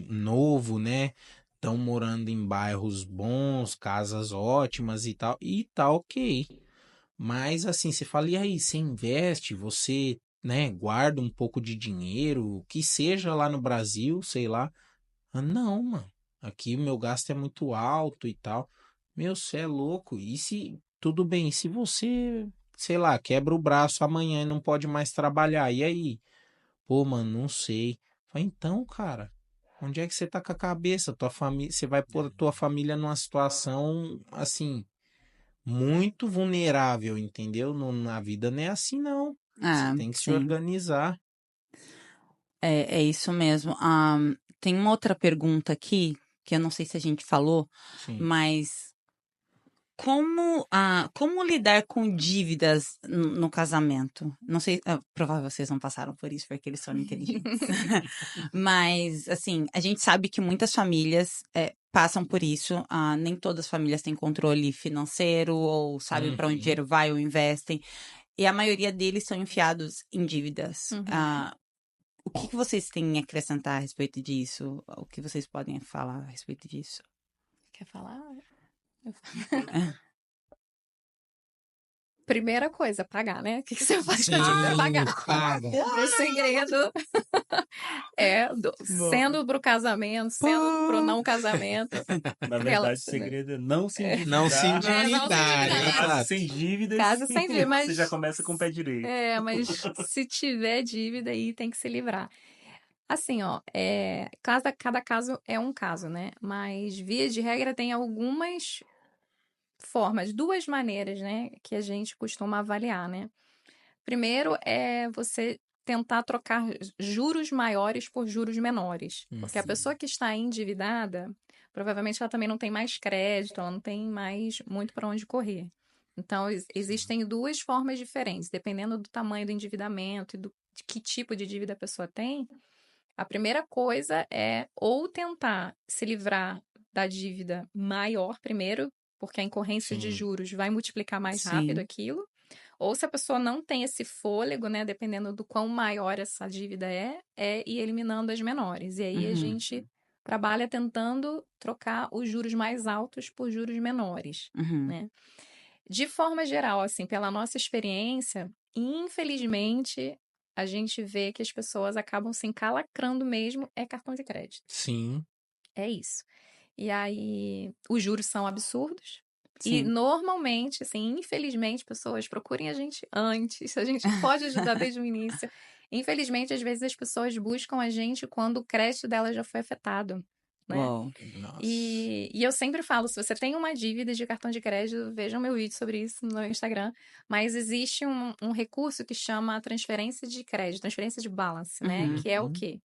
novo, né? Estão morando em bairros bons, casas ótimas e tá ok. Mas assim, você fala, e aí, você investe, você, né, guarda um pouco de dinheiro, que seja lá no Brasil, sei lá. Ah, não, mano. Aqui o meu gasto é muito alto e tal. Meu, você é louco. E se, tudo bem, e se você, sei lá, quebra o braço amanhã e não pode mais trabalhar, e aí? Pô, mano, não sei. Falei, então, cara, onde é que você tá com a cabeça? Tua família, você vai pôr a tua família numa situação assim muito vulnerável, entendeu? Na vida não é assim, não. Você Ah, tem que se sim. organizar. É isso mesmo. Tem uma outra pergunta aqui, que eu não sei se a gente falou, Sim. mas como lidar com dívidas no casamento? Não sei, provavelmente vocês não passaram por isso, porque eles são inteligentes. Mas, assim, a gente sabe que muitas famílias passam por isso. Nem todas as famílias têm controle financeiro ou sabem para onde o Uhum. dinheiro vai ou investem. E a maioria deles são enfiados em dívidas. O que vocês têm a acrescentar a respeito disso? O que vocês podem falar a respeito disso? Quer falar? Primeira coisa, pagar, né? O que você faz com a dívida? Sim, Pagar. paga. O segredo é sendo pro casamento, sendo pro não casamento. Na verdade, o segredo é não se Não se endividar. não se endividar, endividar. Caso exato. sem dívidas, Caso sem dívida, mas você já começa com o pé direito. mas se tiver dívida aí tem que se livrar. Assim, ó, cada caso é um caso, né? Mas via de regra tem algumas formas, duas maneiras, né, que a gente costuma avaliar, né? Primeiro é você tentar trocar juros maiores por juros menores. Porque a Sim. pessoa que está endividada, provavelmente ela também não tem mais crédito, ela não tem mais muito para onde correr. Então, existem duas formas diferentes, dependendo do tamanho do endividamento e de que tipo de dívida a pessoa tem. A primeira coisa é ou tentar se livrar da dívida maior primeiro, porque a incorrência de Sim. juros vai multiplicar mais rápido Sim. aquilo. Ou se a pessoa não tem esse fôlego, né, dependendo do quão maior essa dívida é ir eliminando as menores. E aí a gente trabalha tentando trocar os juros mais altos por juros menores, né? De forma geral, assim, pela nossa experiência, infelizmente, a gente vê que as pessoas acabam se encalacrando mesmo cartão de crédito. Sim. É isso. E aí, os juros são absurdos. E Sim. normalmente, assim, infelizmente, pessoas procurem a gente antes. A gente pode ajudar desde o início. Infelizmente, às vezes as pessoas buscam a gente quando o crédito dela já foi afetado, né? Uau. Nossa. E eu sempre falo, se você tem uma dívida de cartão de crédito, vejam meu vídeo sobre isso no Instagram. Mas existe um recurso que chama transferência de crédito, transferência de balance, né? Que é o Uhum. quê?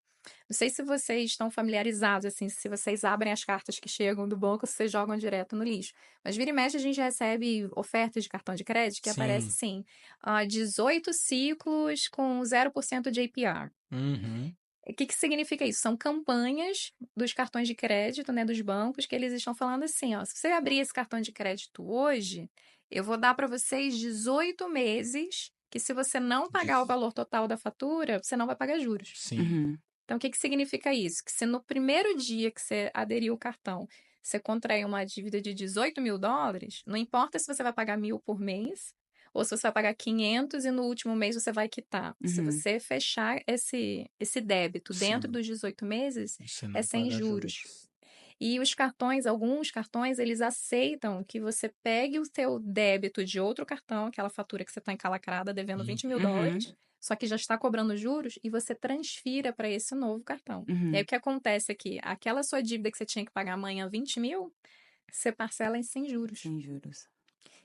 Não sei se vocês estão familiarizados, assim, se vocês abrem as cartas que chegam do banco, se vocês jogam direto no lixo. Mas vira e mexe, a gente recebe ofertas de cartão de crédito que aparece Sim. assim, 18 ciclos com 0% de APR. Uhum. O que significa isso? São campanhas dos cartões de crédito, né, dos bancos, que eles estão falando assim, ó, se você abrir esse cartão de crédito hoje, eu vou dar para vocês 18 meses que se você não pagar o valor total da fatura, você não vai pagar juros. Sim. Então, o que significa isso? Que se no primeiro dia que você aderiu o cartão, você contrair uma dívida de US$ 18.000, não importa se você vai pagar 1.000 por mês, ou se você vai pagar 500 e no último mês você vai quitar. Se você fechar esse débito dentro Sim. dos 18 meses, Você é não sem paga juros. juros. E os cartões, alguns cartões, eles aceitam que você pegue o seu débito de outro cartão, aquela fatura que você está encalacrada devendo US$ 20.000, só que já está cobrando juros, e você transfira para esse novo cartão. E aí o que acontece aqui? Aquela sua dívida que você tinha que pagar amanhã 20.000, você parcela em sem juros. Sem juros.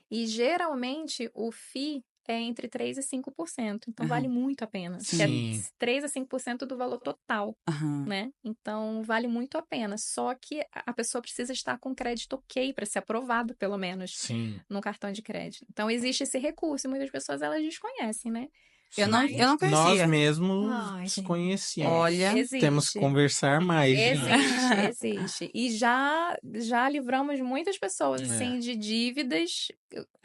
E geralmente o FII é entre 3% e 5%. Então vale muito a pena. Que é Sim. 3% a 5% do valor total, Aham. né? Então vale muito a pena. Só que a pessoa precisa estar com crédito ok para ser aprovado, pelo menos, Sim. no cartão de crédito. Então existe esse recurso e muitas pessoas elas desconhecem, né? Eu não Nós conhecia. mesmos Ai, gente. desconhecíamos. Olha, Temos que Existe. conversar mais, gente. Existe. E já livramos muitas pessoas, É. assim, de dívidas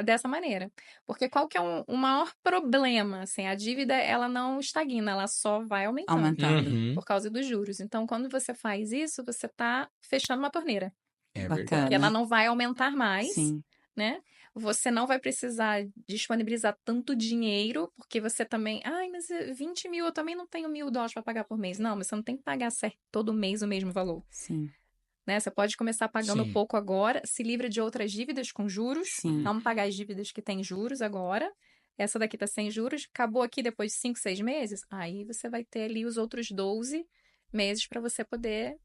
dessa maneira. Porque qual que é o maior problema? Assim, a dívida, ela não estagna, ela só vai aumentando aumentando. Uhum, por causa dos juros. Então, quando você faz isso, você tá fechando uma torneira. é Porque verdade. ela Bacana. não vai aumentar mais, Sim. né? Você não vai precisar disponibilizar tanto dinheiro, porque você também. Ai, mas 20 mil, eu também não tenho $1.000 para pagar por mês. Não, mas você não tem que pagar certo todo mês o mesmo valor, Sim. né? Você pode começar pagando Sim. pouco agora, se livra de outras dívidas com juros. Sim. Vamos pagar as dívidas que têm juros agora. Essa daqui tá sem juros, acabou aqui depois de 5, 6 meses. Aí você vai ter ali os outros 12 meses para você poder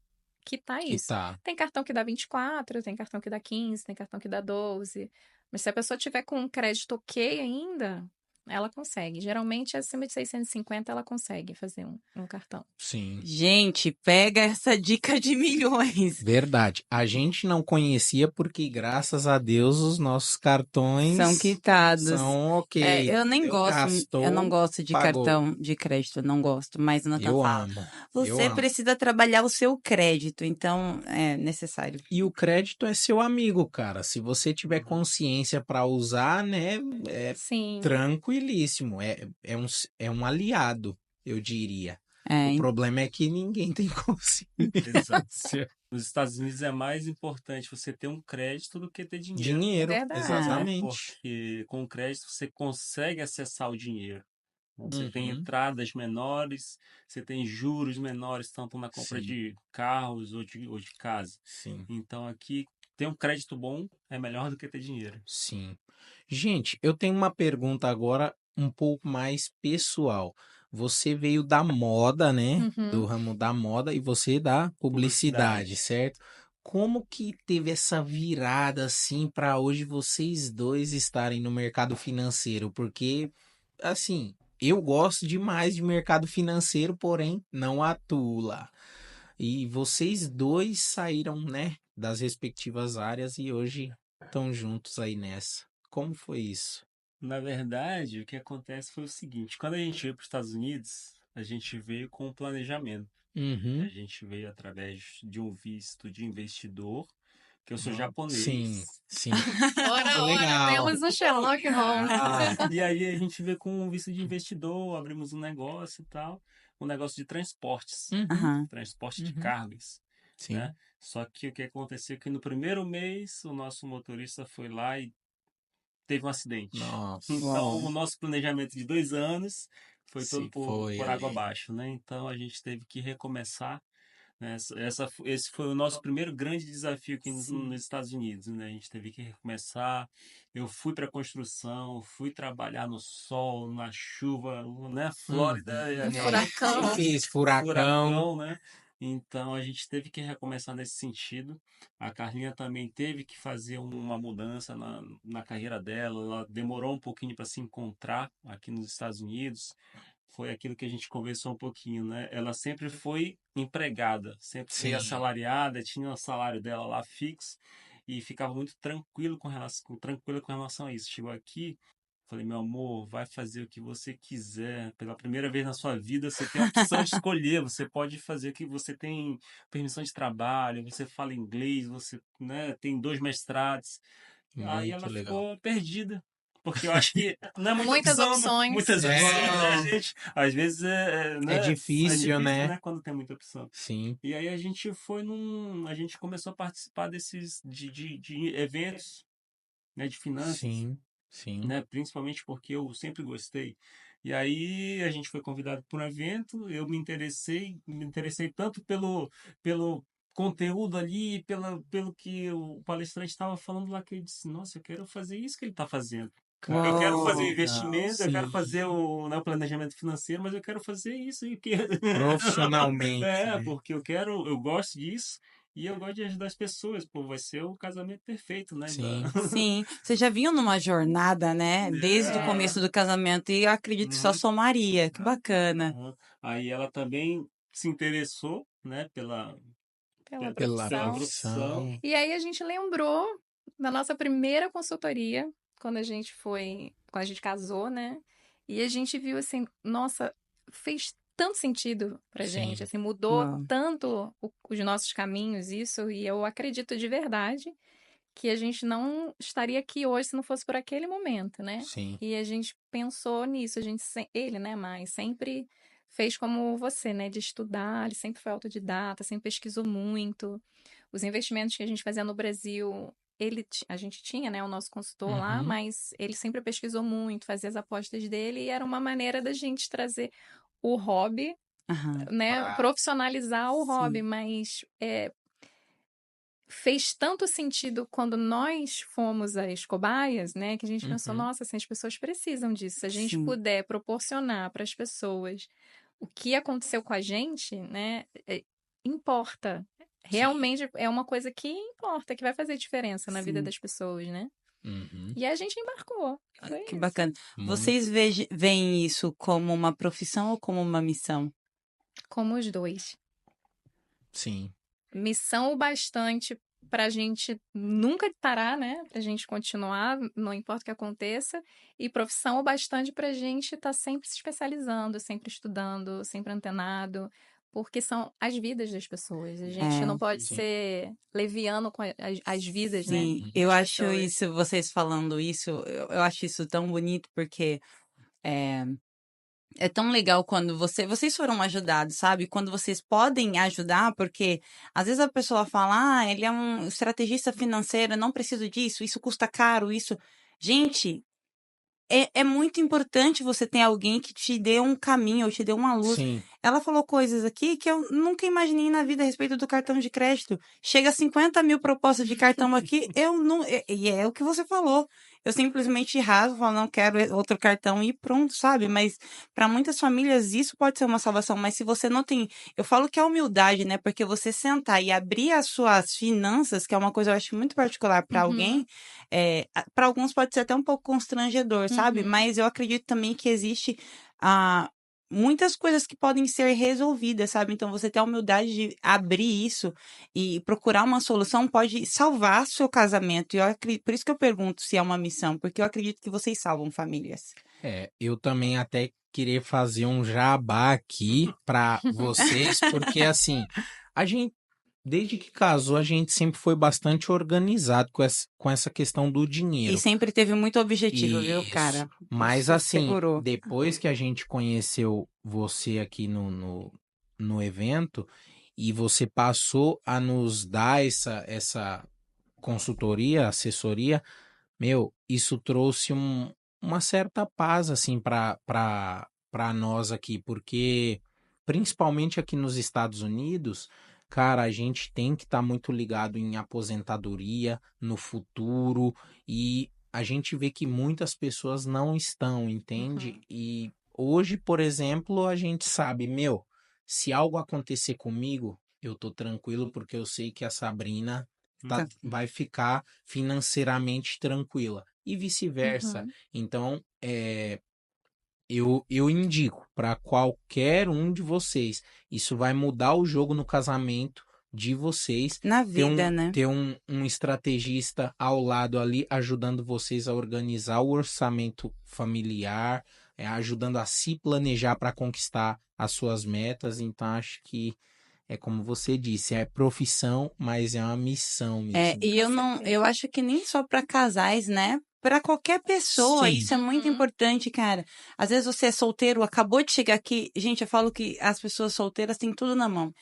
quitar Que isso. tá. Tem cartão que dá 24, tem cartão que dá 15, tem cartão que dá 12. Mas se a pessoa tiver com um crédito ok ainda, ela consegue. Geralmente, acima de 650, ela consegue fazer um cartão. Sim. Gente, pega essa dica de milhões. Verdade. A gente não conhecia porque, graças a Deus, os nossos cartões São quitados. são ok. Eu nem Eu gosto, gastou, eu não gosto de pagou. cartão de crédito, eu não gosto, mas o Nathan Eu fala, amo. você amo. precisa trabalhar o seu crédito, então é necessário. E o crédito é seu amigo, cara. Se você tiver consciência para usar, né, é Sim. tranquilíssimo. É um aliado, eu diria. É, O problema é que ninguém tem consciência. Nos Estados Unidos é mais importante você ter um crédito do que ter dinheiro. Dinheiro, Verdade. exatamente. Porque com o crédito você consegue acessar o dinheiro. Você tem Uhum. entradas menores, você tem juros menores, tanto na compra Sim. de carros ou de casa. Sim, Então aqui ter um crédito bom é melhor do que ter dinheiro. sim. Gente, eu tenho uma pergunta agora um pouco mais pessoal. Você veio da moda, né? Do Uhum. ramo da moda e você da publicidade, certo? Como que teve essa virada assim para hoje vocês dois estarem no mercado financeiro? Porque, assim, eu gosto demais de mercado financeiro, porém não atuo lá. E vocês dois saíram, né, das respectivas áreas e hoje estão juntos aí nessa. Como foi isso? Na verdade, o que acontece foi o seguinte: quando a gente veio para os Estados Unidos, a gente veio com um planejamento. A Uhum. gente veio através de um visto de investidor, que eu sou Sim, japonês. sim. Ora, Legal. temos o Sherlock Holmes. Ah, E aí a gente veio com um visto de investidor, abrimos um negócio e tal, um negócio de transportes, uhum, aham, transporte de uhum. cargas, né? Sim. Só que o que aconteceu é que no primeiro mês o nosso motorista foi lá e teve um acidente. Nossa. Então Uau. o nosso planejamento de 2 anos foi todo Se foi por água ali. abaixo, né? Então a gente teve que recomeçar, né? Esse foi o nosso primeiro grande desafio aqui Sim. nos Estados Unidos, né? A gente teve que recomeçar. Eu fui para a construção, fui trabalhar no sol, na chuva, né? Flórida é Um aquela furacão. Fiz furacão. furacão, né? Então a gente teve que recomeçar nesse sentido. A Carlinha também teve que fazer uma mudança na carreira dela. Ela demorou um pouquinho para se encontrar aqui nos Estados Unidos. Foi aquilo que a gente conversou um pouquinho, né? Ela sempre foi empregada, sempre foi Sim. assalariada, tinha o salário dela lá fixo e ficava muito tranquila com relação a isso. Chegou aqui, falei, meu amor, vai fazer o que você quiser. Pela primeira vez na sua vida, você tem a opção de escolher. Você pode fazer o que você tem permissão de trabalho, você fala inglês, você, né, tem 2 mestrados. Aí ela Muito legal. ficou perdida. Porque eu acho que não é muita Muitas opção, né? opções. Muitas É. opções, né, gente? Às vezes né? É difícil, difícil, né? quando tem muita opção. Sim. E aí a gente a gente começou a participar de eventos, né, de finanças, Sim. Sim. né, principalmente porque eu sempre gostei. E aí a gente foi convidado para um evento, eu me interessei tanto pelo conteúdo ali, pelo que o palestrante estava falando lá, que eu disse, nossa, eu quero fazer isso que ele está fazendo. Eu quero Cara, fazer Uau. legal. investimento, eu quero Sim. fazer né, o planejamento financeiro, mas eu quero fazer isso e que Profissionalmente, né? porque eu gosto disso e eu gosto de ajudar as pessoas. Pô, vai ser o casamento perfeito, né? Sim. Sim, vocês já vinham numa jornada, né? Desde o É. começo do casamento e eu acredito que só Uhum. somaria. Que bacana. Aham. Aí ela também se interessou, né, Pela Pela pela profissão. profissão. profissão. E aí a gente lembrou da nossa primeira consultoria, quando a gente casou, né? E a gente viu assim, nossa, fez tanto sentido pra gente, Sim. assim, mudou Uau. tanto os nossos caminhos isso, e eu acredito de verdade que a gente não estaria aqui hoje se não fosse por aquele momento, né? Sim. E a gente pensou nisso, ele, né, mas sempre fez como você, né, de estudar, ele sempre foi autodidata, sempre pesquisou muito. Os investimentos que a gente fazia no Brasil, a gente tinha, né, o nosso consultor lá, Uhum. mas ele sempre pesquisou muito, fazia as apostas dele e era uma maneira da gente trazer o hobby, Aham. né, profissionalizar o hobby, Sim. mas fez tanto sentido quando nós fomos as cobaias, né, que a gente pensou, Uhum. nossa, assim, as pessoas precisam disso. Se a gente Sim. puder proporcionar para as pessoas o que aconteceu com a gente, né, importa. Sim. Realmente é uma coisa que importa, que vai fazer diferença na vida Sim. das pessoas, né? Uhum. E a gente embarcou. Foi Que isso. bacana. Vocês Muito. veem isso como uma profissão ou como uma missão? Como os dois. Sim. Missão o bastante pra gente nunca parar, né? Pra gente continuar, não importa o que aconteça. E profissão o bastante pra gente estar sempre se especializando, sempre estudando, sempre antenado. Porque são as vidas das pessoas. A gente não É, pode Sim. ser leviano com as vidas, né? sim, Uhum. eu Das acho pessoas. isso, vocês falando isso, eu acho isso tão bonito porque é, é tão legal quando vocês foram ajudados, sabe? Quando vocês podem ajudar, porque às vezes a pessoa fala, ele é um estrategista financeiro, eu não preciso disso, isso custa caro, isso. Gente, é muito importante você ter alguém que te dê um caminho, ou te dê uma luz. Sim. Ela falou coisas aqui que eu nunca imaginei na vida a respeito do cartão de crédito. Chega a 50 mil propostas de cartão aqui, eu não. E é o que você falou. Eu simplesmente rasgo, falo, não quero outro cartão e pronto, sabe? Mas para muitas famílias isso pode ser uma salvação. Mas se você não tem. Eu falo que é humildade, né? Porque você sentar e abrir as suas finanças, que é uma coisa eu acho muito particular para Uhum, alguém, para alguns pode ser até um pouco constrangedor, sabe? uhum, Mas eu acredito também que existe ah, muitas coisas que podem ser resolvidas, sabe? Então, você ter a humildade de abrir isso e procurar uma solução pode salvar seu casamento. E por isso que eu pergunto se é uma missão, porque eu acredito que vocês salvam famílias. Eu também até queria fazer um jabá aqui para vocês, porque assim, a gente, desde que casou, a gente sempre foi bastante organizado com essa questão do E dinheiro. sempre teve muito objetivo, viu, Isso. cara? Mas Isso assim, segurou. depois que a gente conheceu você aqui no evento e você passou a nos dar essa consultoria, assessoria, meu, isso trouxe uma certa paz, assim, para nós aqui, porque, principalmente aqui nos Estados Unidos, cara, a gente tem que estar muito ligado em aposentadoria, no futuro, e a gente vê que muitas pessoas não estão, entende? uhum, E hoje, por exemplo, a gente sabe, meu, se algo acontecer comigo, eu tô tranquilo porque eu sei que a Sabrina Tá. vai ficar financeiramente tranquila e vice-versa. uhum. Então, eu indico para qualquer um de vocês. Isso vai mudar o jogo no casamento de vocês. Na Ter vida, né? um estrategista ao lado ali ajudando vocês a organizar o orçamento familiar, ajudando a se planejar para conquistar as suas metas. Então, acho que é como você disse, é profissão, mas é uma missão mesmo. E Com eu não, eu certeza. acho que nem só para casais, né? Para qualquer pessoa, Sim, isso é muito Uhum, importante, cara. Às vezes você é solteiro, acabou de chegar aqui. Gente, eu falo que as pessoas solteiras têm tudo na mão.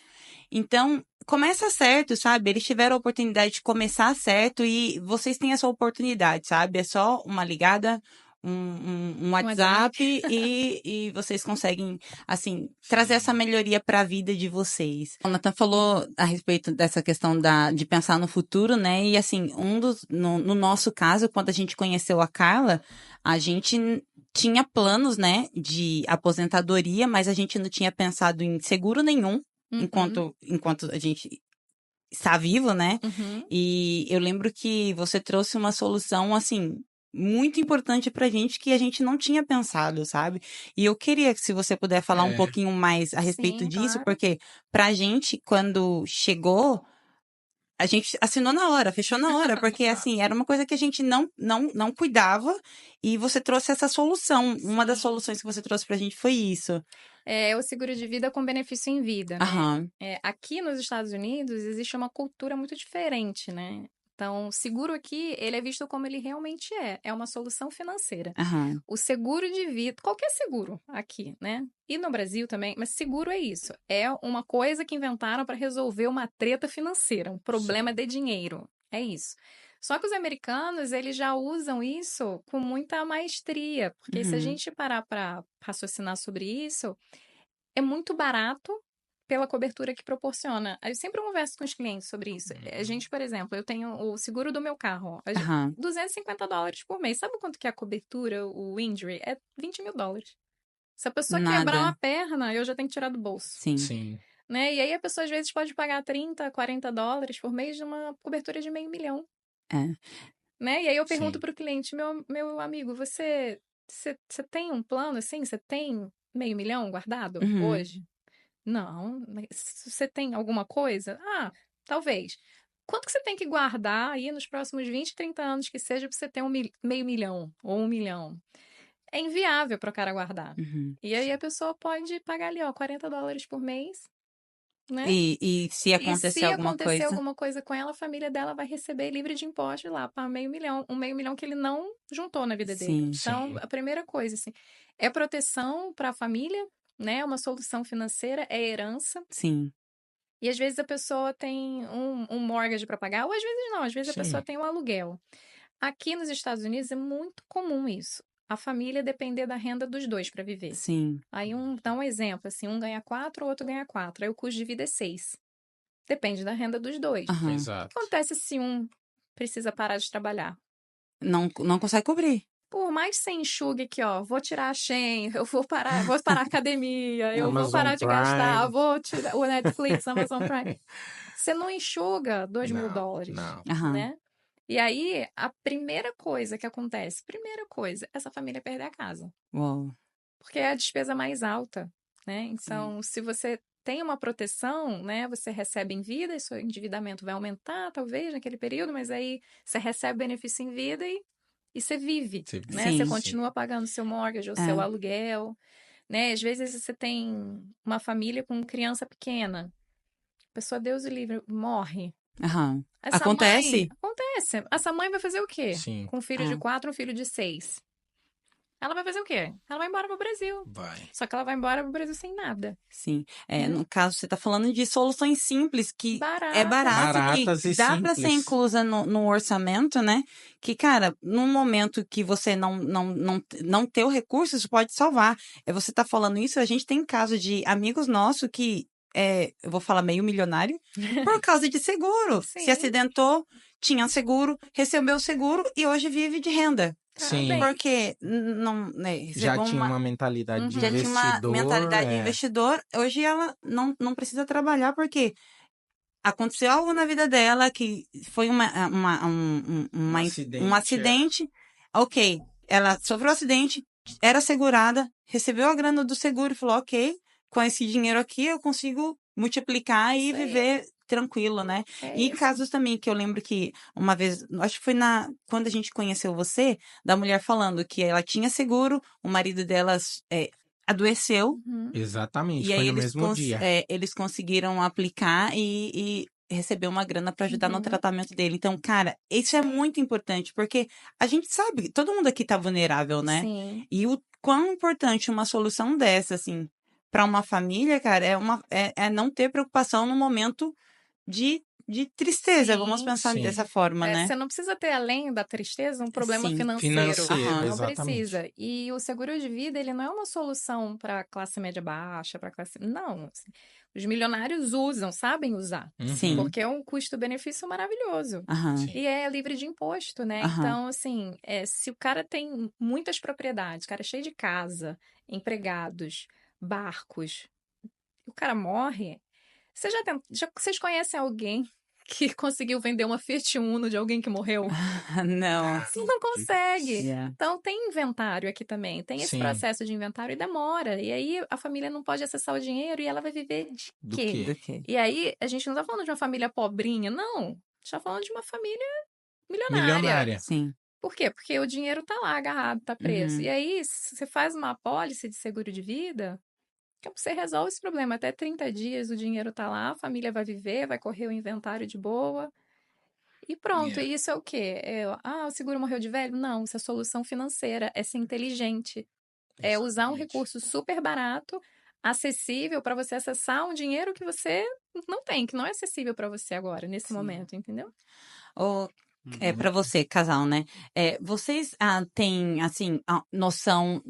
Então, começa certo, sabe? Eles tiveram a oportunidade de começar certo e vocês têm essa oportunidade, sabe? É só uma ligada, um um WhatsApp. WhatsApp e vocês conseguem, assim, trazer essa melhoria para a vida de vocês. O Nathan falou a respeito dessa questão de pensar no futuro, né? E, assim, no nosso caso, quando a gente conheceu a Carla, a gente tinha planos, né, de aposentadoria, mas a gente não tinha pensado em seguro nenhum Uhum, enquanto a gente está vivo, né? uhum. E eu lembro que você trouxe uma solução, assim, muito importante pra gente que a gente não tinha pensado, sabe? E eu queria que se você puder falar um é, pouquinho mais a respeito Sim, disso, claro. porque pra gente, quando chegou, A gente assinou na hora, fechou na hora, porque assim, era uma coisa que a gente não cuidava e você trouxe essa solução. Uma das soluções que você trouxe pra gente foi isso. É o seguro de vida com benefício em vida, né? Aham, Aqui nos Estados Unidos existe uma cultura muito diferente, né? Então, seguro aqui, ele é visto como ele realmente é uma solução financeira. aham, O seguro de vida, qualquer seguro aqui, né? E no Brasil também, mas seguro é isso. É uma coisa que inventaram para resolver uma treta financeira, um problema de dinheiro. É isso. Só que os americanos, eles já usam isso com muita maestria, porque se a uhum, gente parar para raciocinar sobre isso, é muito barato pela cobertura que proporciona. Eu sempre converso com os clientes sobre isso. A gente, por exemplo, eu tenho o seguro do meu carro, ó, aham, $250 por mês. Sabe quanto que é a cobertura, o injury? É $20.000. Se a pessoa quebrar nada, uma perna, eu já tenho que tirar do bolso, sim, Sim. né? E aí a pessoa às vezes pode pagar 30, $40 por mês de uma cobertura de $500 mil, é, né? E aí eu pergunto Sim. pro cliente, meu amigo, você tem um plano assim? Você tem $500 mil guardado uhum, hoje? Não, mas você tem alguma coisa? Ah, talvez. Quanto que você tem que guardar aí nos próximos 20, 30 anos que seja para você ter $500 mil ou $1 milhão? É inviável para o cara guardar. uhum. E aí a pessoa pode pagar ali, ó, $40 por mês, né? E se E acontecer se alguma acontecer coisa, alguma coisa com ela, a família dela vai receber livre de impostos lá para $500 mil, $1 milhão que ele não juntou na vida dele. sim, Então, Sim. a primeira coisa, assim, é proteção para a família, né? Uma solução financeira, é herança. sim, E às vezes a pessoa tem um mortgage para pagar, ou às vezes não, às vezes a pessoa Sim. tem um aluguel. Aqui nos Estados Unidos é muito comum isso. A família depender da renda dos dois para viver. sim, Aí dá um exemplo, assim, um ganha 4, o outro ganha 4. Aí o custo de vida é 6. Depende da renda dos dois. O aham. que Exato. acontece se um precisa parar de trabalhar? Não consegue cobrir. Por mais que você enxugue aqui, ó, vou tirar a Shein, eu vou parar a academia, eu vou Amazon parar de gastar, Prime. vou tirar o Netflix, Amazon Prime. Você não enxuga $2 mil, Não, não. Aham, né? E aí, a primeira coisa que acontece, primeira coisa, essa família perder a casa. uau, Porque é a despesa mais alta, né? sim, Então, se você tem uma proteção, né? Você recebe em vida e seu endividamento vai aumentar, talvez, naquele período, mas aí você recebe benefício em vida e você vive, Você né? vive, Você sim, sim. continua pagando seu mortgage ou seu é, aluguel, né? Às vezes você tem uma família com criança pequena. A pessoa, Deus o livre, morre. aham. Essa mãe, Acontece? acontece. Essa mãe vai fazer o quê? Sim, Com um filho de É, 4, um filho de 6. Ela vai fazer o quê? Ela vai embora pro Brasil. vai. Só que ela vai embora pro Brasil sem nada, sim. É, né? no caso, você está falando de soluções simples, que é Baratas. barato, que Baratas e dá para ser simples. inclusa no orçamento, né? Que, cara, num momento que você não ter o recurso, isso pode salvar. É, você tá falando isso, a gente tem caso de amigos nossos que, eu vou falar meio milionário, por causa de seguro. Se Sim, acidentou, tinha seguro, recebeu o seguro e hoje vive de renda. tá Sim. bem. Porque não, né, Já recebeu tinha uma, uma mentalidade de Uhum. já tinha uma investidor. mentalidade de investidor, hoje ela não precisa trabalhar porque aconteceu algo na vida dela que foi Um um acidente. acidente. Ok, ela sofreu um acidente, era segurada, recebeu a grana do seguro e falou: ok, com esse dinheiro aqui eu consigo multiplicar e Isso aí. viver tranquilo, né? É E isso. casos também que eu lembro que uma vez, acho que foi quando a gente conheceu você, da mulher falando que ela tinha seguro, o marido delas adoeceu. Uhum. Exatamente, E aí foi no mesmo dia. eles conseguiram aplicar e receber uma grana para ajudar no Uhum. tratamento dele. Então, cara, isso é muito importante, porque a gente sabe, todo mundo aqui tá vulnerável, né? Sim. E o quão importante uma solução dessa, assim, para uma família, cara, é não ter preocupação no momento de tristeza, vamos Sim. pensar Sim. dessa forma, né? Você não precisa ter, além da tristeza, um problema Sim. financeiro. Financeiro, Aham. Não exatamente. precisa. E o seguro de vida, ele não é uma solução para classe média baixa, para classe. Não. Assim, os milionários usam, sabem usar. Uhum. Sim. Porque é um custo-benefício maravilhoso. Aham. Sim. E é livre de imposto, né? Aham. Então, assim, se o cara tem muitas propriedades, o cara é cheio de casa, empregados, barcos, e o cara morre. Vocês conhecem alguém que conseguiu vender uma Fiat Uno de alguém que morreu? Não. Você não consegue. Yeah. Então, tem inventário aqui também. Tem esse Sim. processo de inventário e demora. E aí, a família não pode acessar o dinheiro e ela vai viver de Do quê? quê? Do que? E aí, a gente não tá falando de uma família pobrinha, não. A gente tá falando de uma família milionária. Milionária. Sim. Por quê? Porque o dinheiro tá lá agarrado, tá preso. Uhum. E aí, se você faz uma apólice de seguro de vida, você resolve esse problema. Até 30 dias o dinheiro tá lá, a família vai viver, vai correr o inventário de boa. E pronto. E isso é o quê? O seguro morreu de velho? Não, isso é solução financeira, é ser inteligente. É usar um Exatamente. recurso super barato, acessível para você acessar um dinheiro que você não tem, que não é acessível para você agora, nesse Sim. momento, entendeu? Ou Uhum. para você, casal, né? Vocês têm, assim, a noção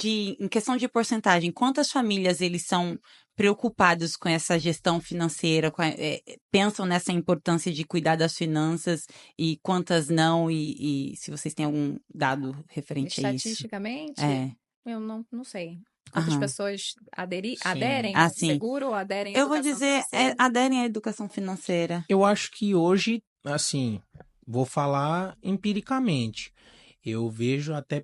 em questão de porcentagem, quantas famílias eles são preocupados com essa gestão financeira, pensam nessa importância de cuidar das finanças e quantas não, e se vocês têm algum dado referente a isso? Estatisticamente, eu não sei. Quantas Aham. pessoas Sim. aderem ao Sim. seguro ou aderem à Eu vou educação dizer, financeira? aderem à educação financeira. Eu acho que hoje, assim, vou falar empiricamente. Eu vejo até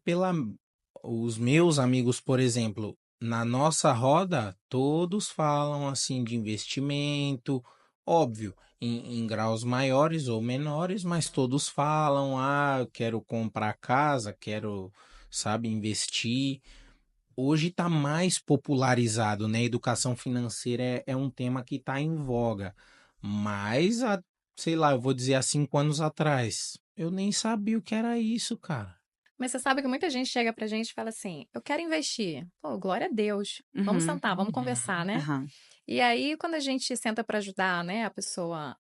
os meus amigos, por exemplo, na nossa roda, todos falam assim de investimento, óbvio, em graus maiores ou menores, mas todos falam, eu quero comprar casa, quero, sabe, investir. Hoje está mais popularizado, né? Educação financeira é um tema que está em voga. Mas, sei lá, eu vou dizer há 5 anos atrás, eu nem sabia o que era isso, cara. Mas você sabe que muita gente chega pra gente e fala assim: eu quero investir. Pô, glória a Deus. Vamos Uhum. sentar, vamos conversar, né? Aham. E aí, quando a gente senta para ajudar, né, a pessoa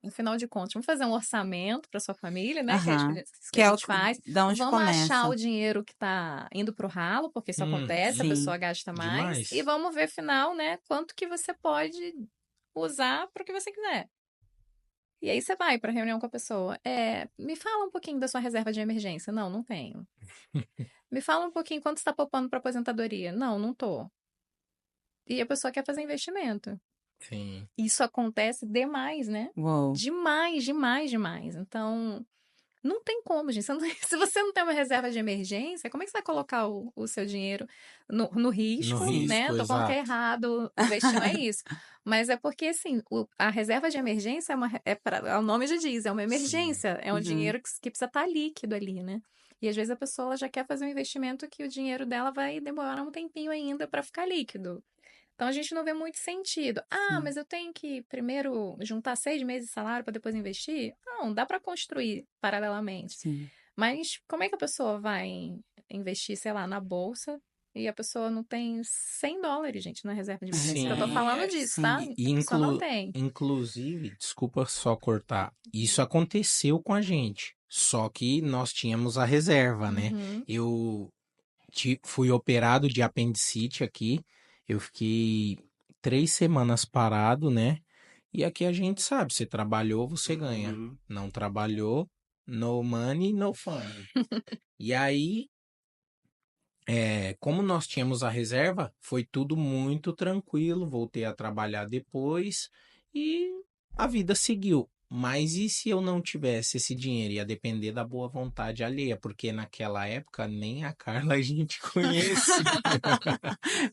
no final de contas, vamos fazer um orçamento para sua família, né, que é isso Aham. que Que a é gente faz. da onde Vamos achar começa. o dinheiro que está indo pro ralo, porque isso acontece, a Sim. pessoa gasta mais. E Demais. vamos ver, final, né, quanto que você pode usar para o que você quiser. E aí você vai para reunião com a pessoa. Me fala um pouquinho da sua reserva de emergência. Não, não tenho. Me fala um pouquinho quanto você está poupando para aposentadoria. Não, não tô. E a pessoa quer fazer investimento. Sim. Isso acontece demais, né? Uou. Demais, demais, demais. Então, não tem como, gente. Se você não tem uma reserva de emergência, como é que você vai colocar o seu dinheiro no No risco, né? risco, Tô falando que é exato. errado investir, não é isso. Mas é porque, assim, a reserva de emergência o nome já diz, é uma Sim. emergência. É um Uhum. dinheiro que precisa estar líquido ali, né? E às vezes a pessoa ela já quer fazer um investimento que o dinheiro dela vai demorar um tempinho ainda para ficar líquido. Então a gente não vê muito sentido. Sim. Mas eu tenho que primeiro juntar 6 meses de salário para depois investir? Não, dá para construir paralelamente. Sim. Mas como é que a pessoa vai investir, sei lá, na bolsa e a pessoa não tem US$ 100, gente, na reserva de emergência? Sim. Eu tô falando disso, tá? E A pessoa não tem. inclusive, desculpa só cortar, isso aconteceu com a gente. Só que nós tínhamos a reserva, né? Uhum. Eu fui operado de apendicite aqui. Eu fiquei 3 semanas parado, né? E aqui a gente sabe, você trabalhou, você ganha. Uhum. Não trabalhou, no money, no fun. E aí, como nós tínhamos a reserva, foi tudo muito tranquilo. Voltei a trabalhar depois e a vida seguiu. Mas e se eu não tivesse esse dinheiro? Ia depender da boa vontade alheia, porque naquela época nem a Carla a gente conhecia.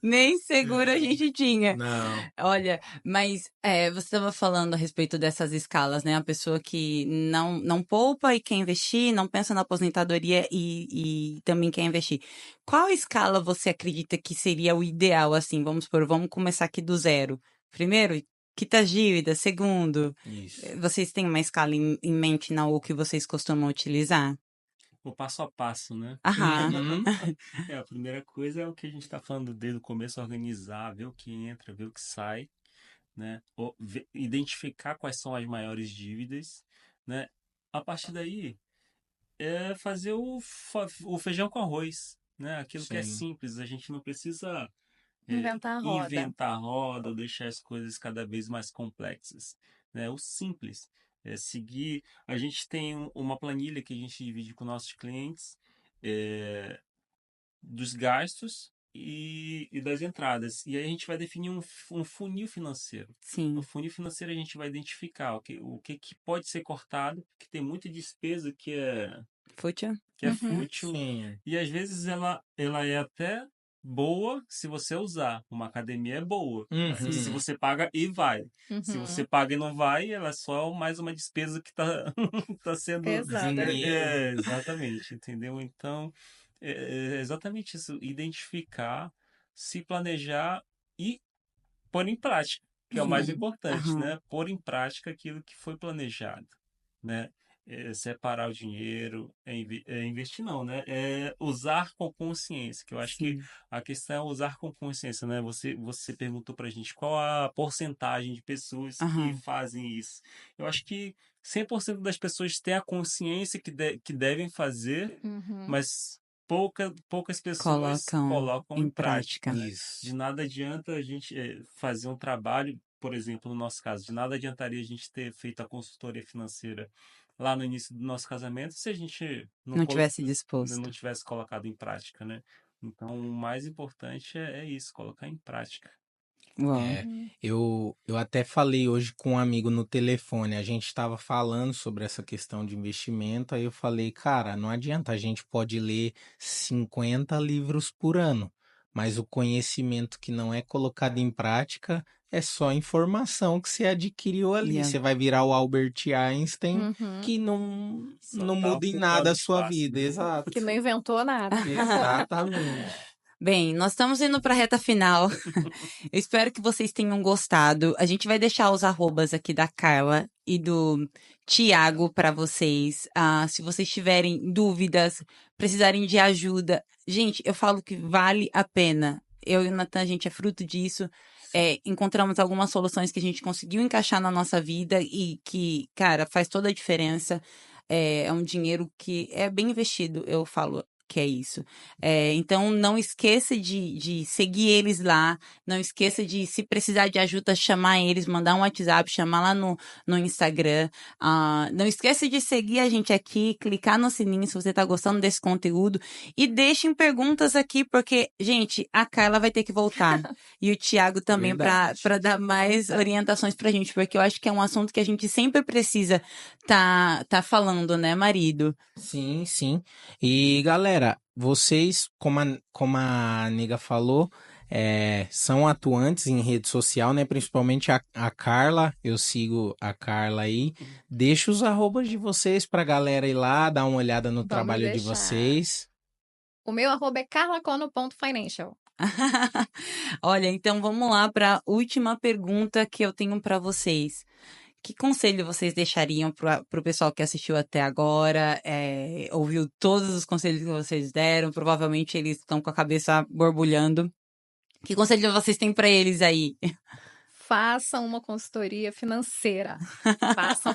Nem seguro a gente tinha. Não. Olha, mas você estava falando a respeito dessas escalas, né? A pessoa que não poupa e quer investir, não pensa na aposentadoria e também quer investir. Qual escala você acredita que seria o ideal, assim? Vamos supor, vamos começar aqui do zero. Primeiro, quita as dívidas. Segundo, Isso. vocês têm uma escala em mente na U que vocês costumam utilizar? O passo a passo, né? Aham. Uhum. A primeira coisa é o que a gente está falando desde o começo, organizar, ver o que entra, ver o que sai, né? Identificar quais são as maiores dívidas, né? A partir daí, é fazer o feijão com arroz, né? Aquilo que é Sim. simples, a gente não precisa Inventar a roda. inventar a roda ou deixar as coisas cada vez mais complexas, né? O simples é seguir. A gente tem uma planilha que a gente divide com nossos clientes dos gastos e das entradas. E aí a gente vai definir um funil financeiro. Sim. No funil financeiro a gente vai identificar o que pode ser cortado, porque tem muita despesa Fútil? que é Uhum. fútil. Sim. E às vezes ela é até boa se você usar. Uma academia é boa. Uhum. Se você paga e vai. Se você paga e não vai, ela é só mais uma despesa que tá, tá sendo. Exato. Dinheiro. Exatamente, entendeu? Então, é exatamente isso. Identificar, se planejar e pôr em prática, que é o mais importante, Aham. né? Pôr em prática aquilo que foi planejado, né? Separar o dinheiro, investir não, né? É usar com consciência, que eu acho que Sim. a questão é usar com consciência, né? Você perguntou pra gente qual a porcentagem de pessoas que Aham. fazem isso. Eu acho que 100% das pessoas têm a consciência que devem fazer, Uhum. mas poucas pessoas Colocam colocam em em prática, prática. né? Isso. De nada adianta a gente fazer um trabalho, por exemplo, no nosso caso, de nada adiantaria a gente ter feito a consultoria financeira lá no início do nosso casamento se a gente Não tivesse disposto. não tivesse colocado em prática, né? Então, o mais importante é isso, colocar em prática. Uau. É, eu até falei hoje com um amigo no telefone, a gente estava falando sobre essa questão de investimento, aí eu falei, cara, não adianta, a gente pode ler 50 livros por ano, mas o conhecimento que não é colocado em prática é só informação que você adquiriu ali. Yeah. Você vai virar o Albert Einstein, Uhum. que não, Só não tá muda em ocupando nada a sua espaço, vida, né? exato. Que não inventou nada. Exatamente. Bem, nós estamos indo para a reta final. Eu espero que vocês tenham gostado. A gente vai deixar os arrobas aqui da Carla e do Tiago para vocês. Se vocês tiverem dúvidas, precisarem de ajuda. Gente, eu falo que vale a pena. Eu e o Natan, a gente é fruto disso. Encontramos algumas soluções que a gente conseguiu encaixar na nossa vida e que, cara, faz toda a diferença. É um dinheiro que é bem investido, eu falo que é isso. Então, não esqueça de seguir eles lá. Não esqueça de, se precisar de ajuda, chamar eles, mandar um WhatsApp, chamar lá no Instagram. Não esqueça de seguir a gente aqui, clicar no sininho se você está gostando desse conteúdo. E deixem perguntas aqui, porque, gente, a Carla vai ter que voltar. E o Thiago também, para dar mais orientações pra gente, porque eu acho que é um assunto que a gente sempre precisa tá falando, né, marido? Sim, sim. E galera, vocês, como a nega falou, são atuantes em rede social, né? Principalmente a Carla. Eu sigo a Carla aí. Deixa os arrobas de vocês pra galera ir lá, dar uma olhada no Vamos trabalho de deixar. vocês. O meu arroba é carlacono.financial. Olha, então vamos lá para a última pergunta que eu tenho para vocês. Que conselho vocês deixariam para o pessoal que assistiu até agora? Ouviu todos os conselhos que vocês deram? Provavelmente eles estão com a cabeça borbulhando. Que conselho vocês têm para eles aí? Façam uma consultoria financeira.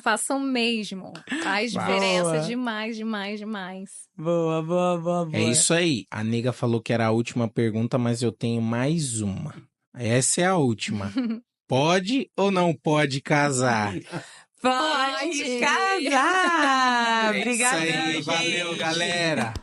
Façam mesmo. Faz diferença Boa. demais, demais, demais. Boa, boa, boa, boa. É isso aí. A nega falou que era a última pergunta, mas eu tenho mais uma. Essa é a última. Pode ou não pode casar? Pode casar! É isso Obrigada, aí, gente. valeu, galera.